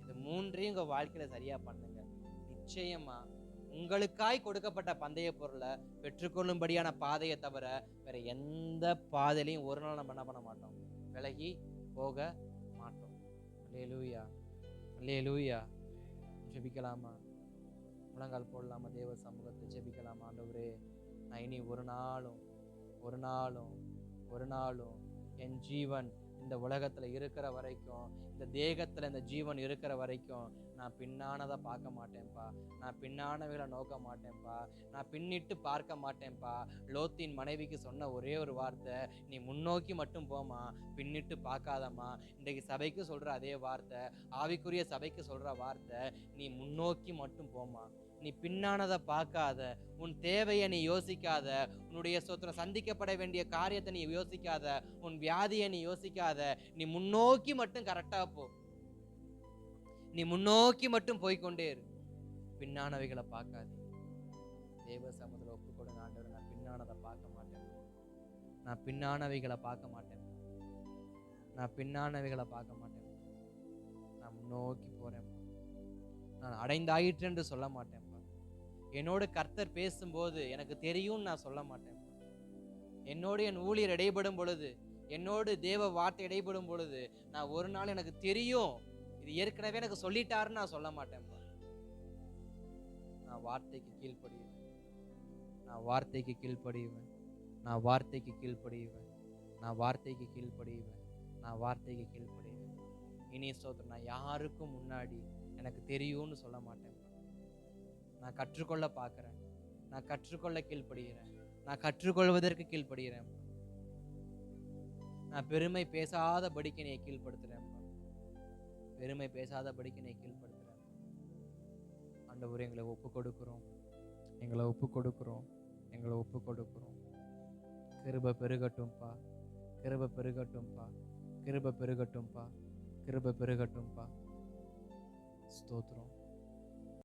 இது மூன்றையும் உங்க வாழ்க்கையில சரியா பண்ணுங்க. நிச்சயமா உங்களுக்காய் கொடுக்கப்பட்ட பந்தய பொருளை பெற்றுக்கொள்ளும்படியான பாதையை தவிர வேற எந்த பாதையிலையும் ஒரு நாள் நம்ம என்ன பண்ண மாட்டோம், விலகி போக மாட்டோம். அல்லேலூயா, அல்லேலூயா. ஜெபிக்கலாமா, முழங்கால் போடலாமா, தேவ சமூகத்தை ஜெபிக்கலாமா. ஆண்டவரே, நான் இனி ஒரு நாளும் என் ஜீவன் இந்த உலகத்துல இருக்கிற வரைக்கும், இந்த தேகத்துல இந்த ஜீவன் இருக்கிற வரைக்கும் நான் பின்னானதை பார்க்க மாட்டேன்ப்பா, நான் பின்னானவைகளை நோக்க மாட்டேன்ப்பா, நான் பின்னிட்டு பார்க்க மாட்டேன்ப்பா. லோத்தின் மனைவிக்கு சொன்ன ஒரே ஒரு வார்த்தை, நீ முன்னோக்கி மட்டும் போமா, பின்னிட்டு பார்க்காதம்மா. இன்றைக்கு சபைக்கு சொல்ற அதே வார்த்தை, ஆவிக்குரிய சபைக்கு சொல்ற வார்த்தை, நீ முன்னோக்கி மட்டும் போமா, நீ பின்னானதை பார்க்காத, உன் தேவையை நீ யோசிக்காத, உன்னுடைய சொத்துல சந்திக்கப்பட வேண்டிய காரியத்தை நீ யோசிக்காத, உன் வியாதியை நீ யோசிக்காத, நீ முன்னோக்கி மட்டும் கரெக்டா போ, நீ முன்னோக்கி மட்டும் போய்கொண்டே இரு, பின்னானவைகளை பார்க்காது. தேவ சமூகத்துல ஒப்பு கொடுங்க. ஆண்டவர், நான் பின்னானதை பார்க்க மாட்டேன், நான் பின்னானவைகளை பார்க்க மாட்டேன், நான் பின்னானவைகளை பார்க்க மாட்டேன், நான் முன்னோக்கி போறேன், நான் அடைந்தாயிற்று என்று சொல்ல மாட்டேன். என்னோடு கர்த்தர் பேசும்போது எனக்கு தெரியும் நான் சொல்ல மாட்டேன். என்னோடு என் ஊழியர் இடைப்படும் பொழுது, என்னோடு தேவ வார்த்தை இடைப்படும் பொழுது நான் ஒரு நாள் எனக்கு தெரியும் இது ஏற்கனவே எனக்கு சொல்லிட்டாருன்னு நான் சொல்ல மாட்டேன். நான் வார்த்தைக்கு கீழ்ப்படியுவேன், நான் வார்த்தைக்கு கீழ்ப்படியுவேன், நான் வார்த்தைக்கு கீழ்ப்படியுவேன், நான் வார்த்தைக்கு கீழ்ப்படியுவேன், நான் வார்த்தைக்கு கீழ்ப்படியுவேன். இனி ஸ்தோத்திரம், நான் யாருக்கும் முன்னாடி எனக்கு தெரியும்னு சொல்ல மாட்டேன். நான் கற்றுக்கொள்ள பார்க்கிறேன், நான் கற்றுக்கொள்ள கீழ்ப்படுகிறேன், நான் கற்றுக்கொள்வதற்கு கீழ்ப்படுகிறேன். நான் பெருமை பேசாதபடிக்கு என்னை கீழ்ப்படுத்துறேன்ப்பா. பெருமை பேசாதபடிக்கு என்னை கீழ்ப்படுத்துறேன். ஆண்டவரே, எங்களை ஒப்பு கொடுக்கிறோம், எங்களை ஒப்பு கொடுக்கிறோம், எங்களை ஒப்பு கொடுக்கிறோம். கிருபை பெருகட்டும்பா, கிருபை பெருகட்டும்பா, கிருபை பெருகட்டும்பா, கிருபை பெருகட்டும்பா. ஸ்தோத்திரம்.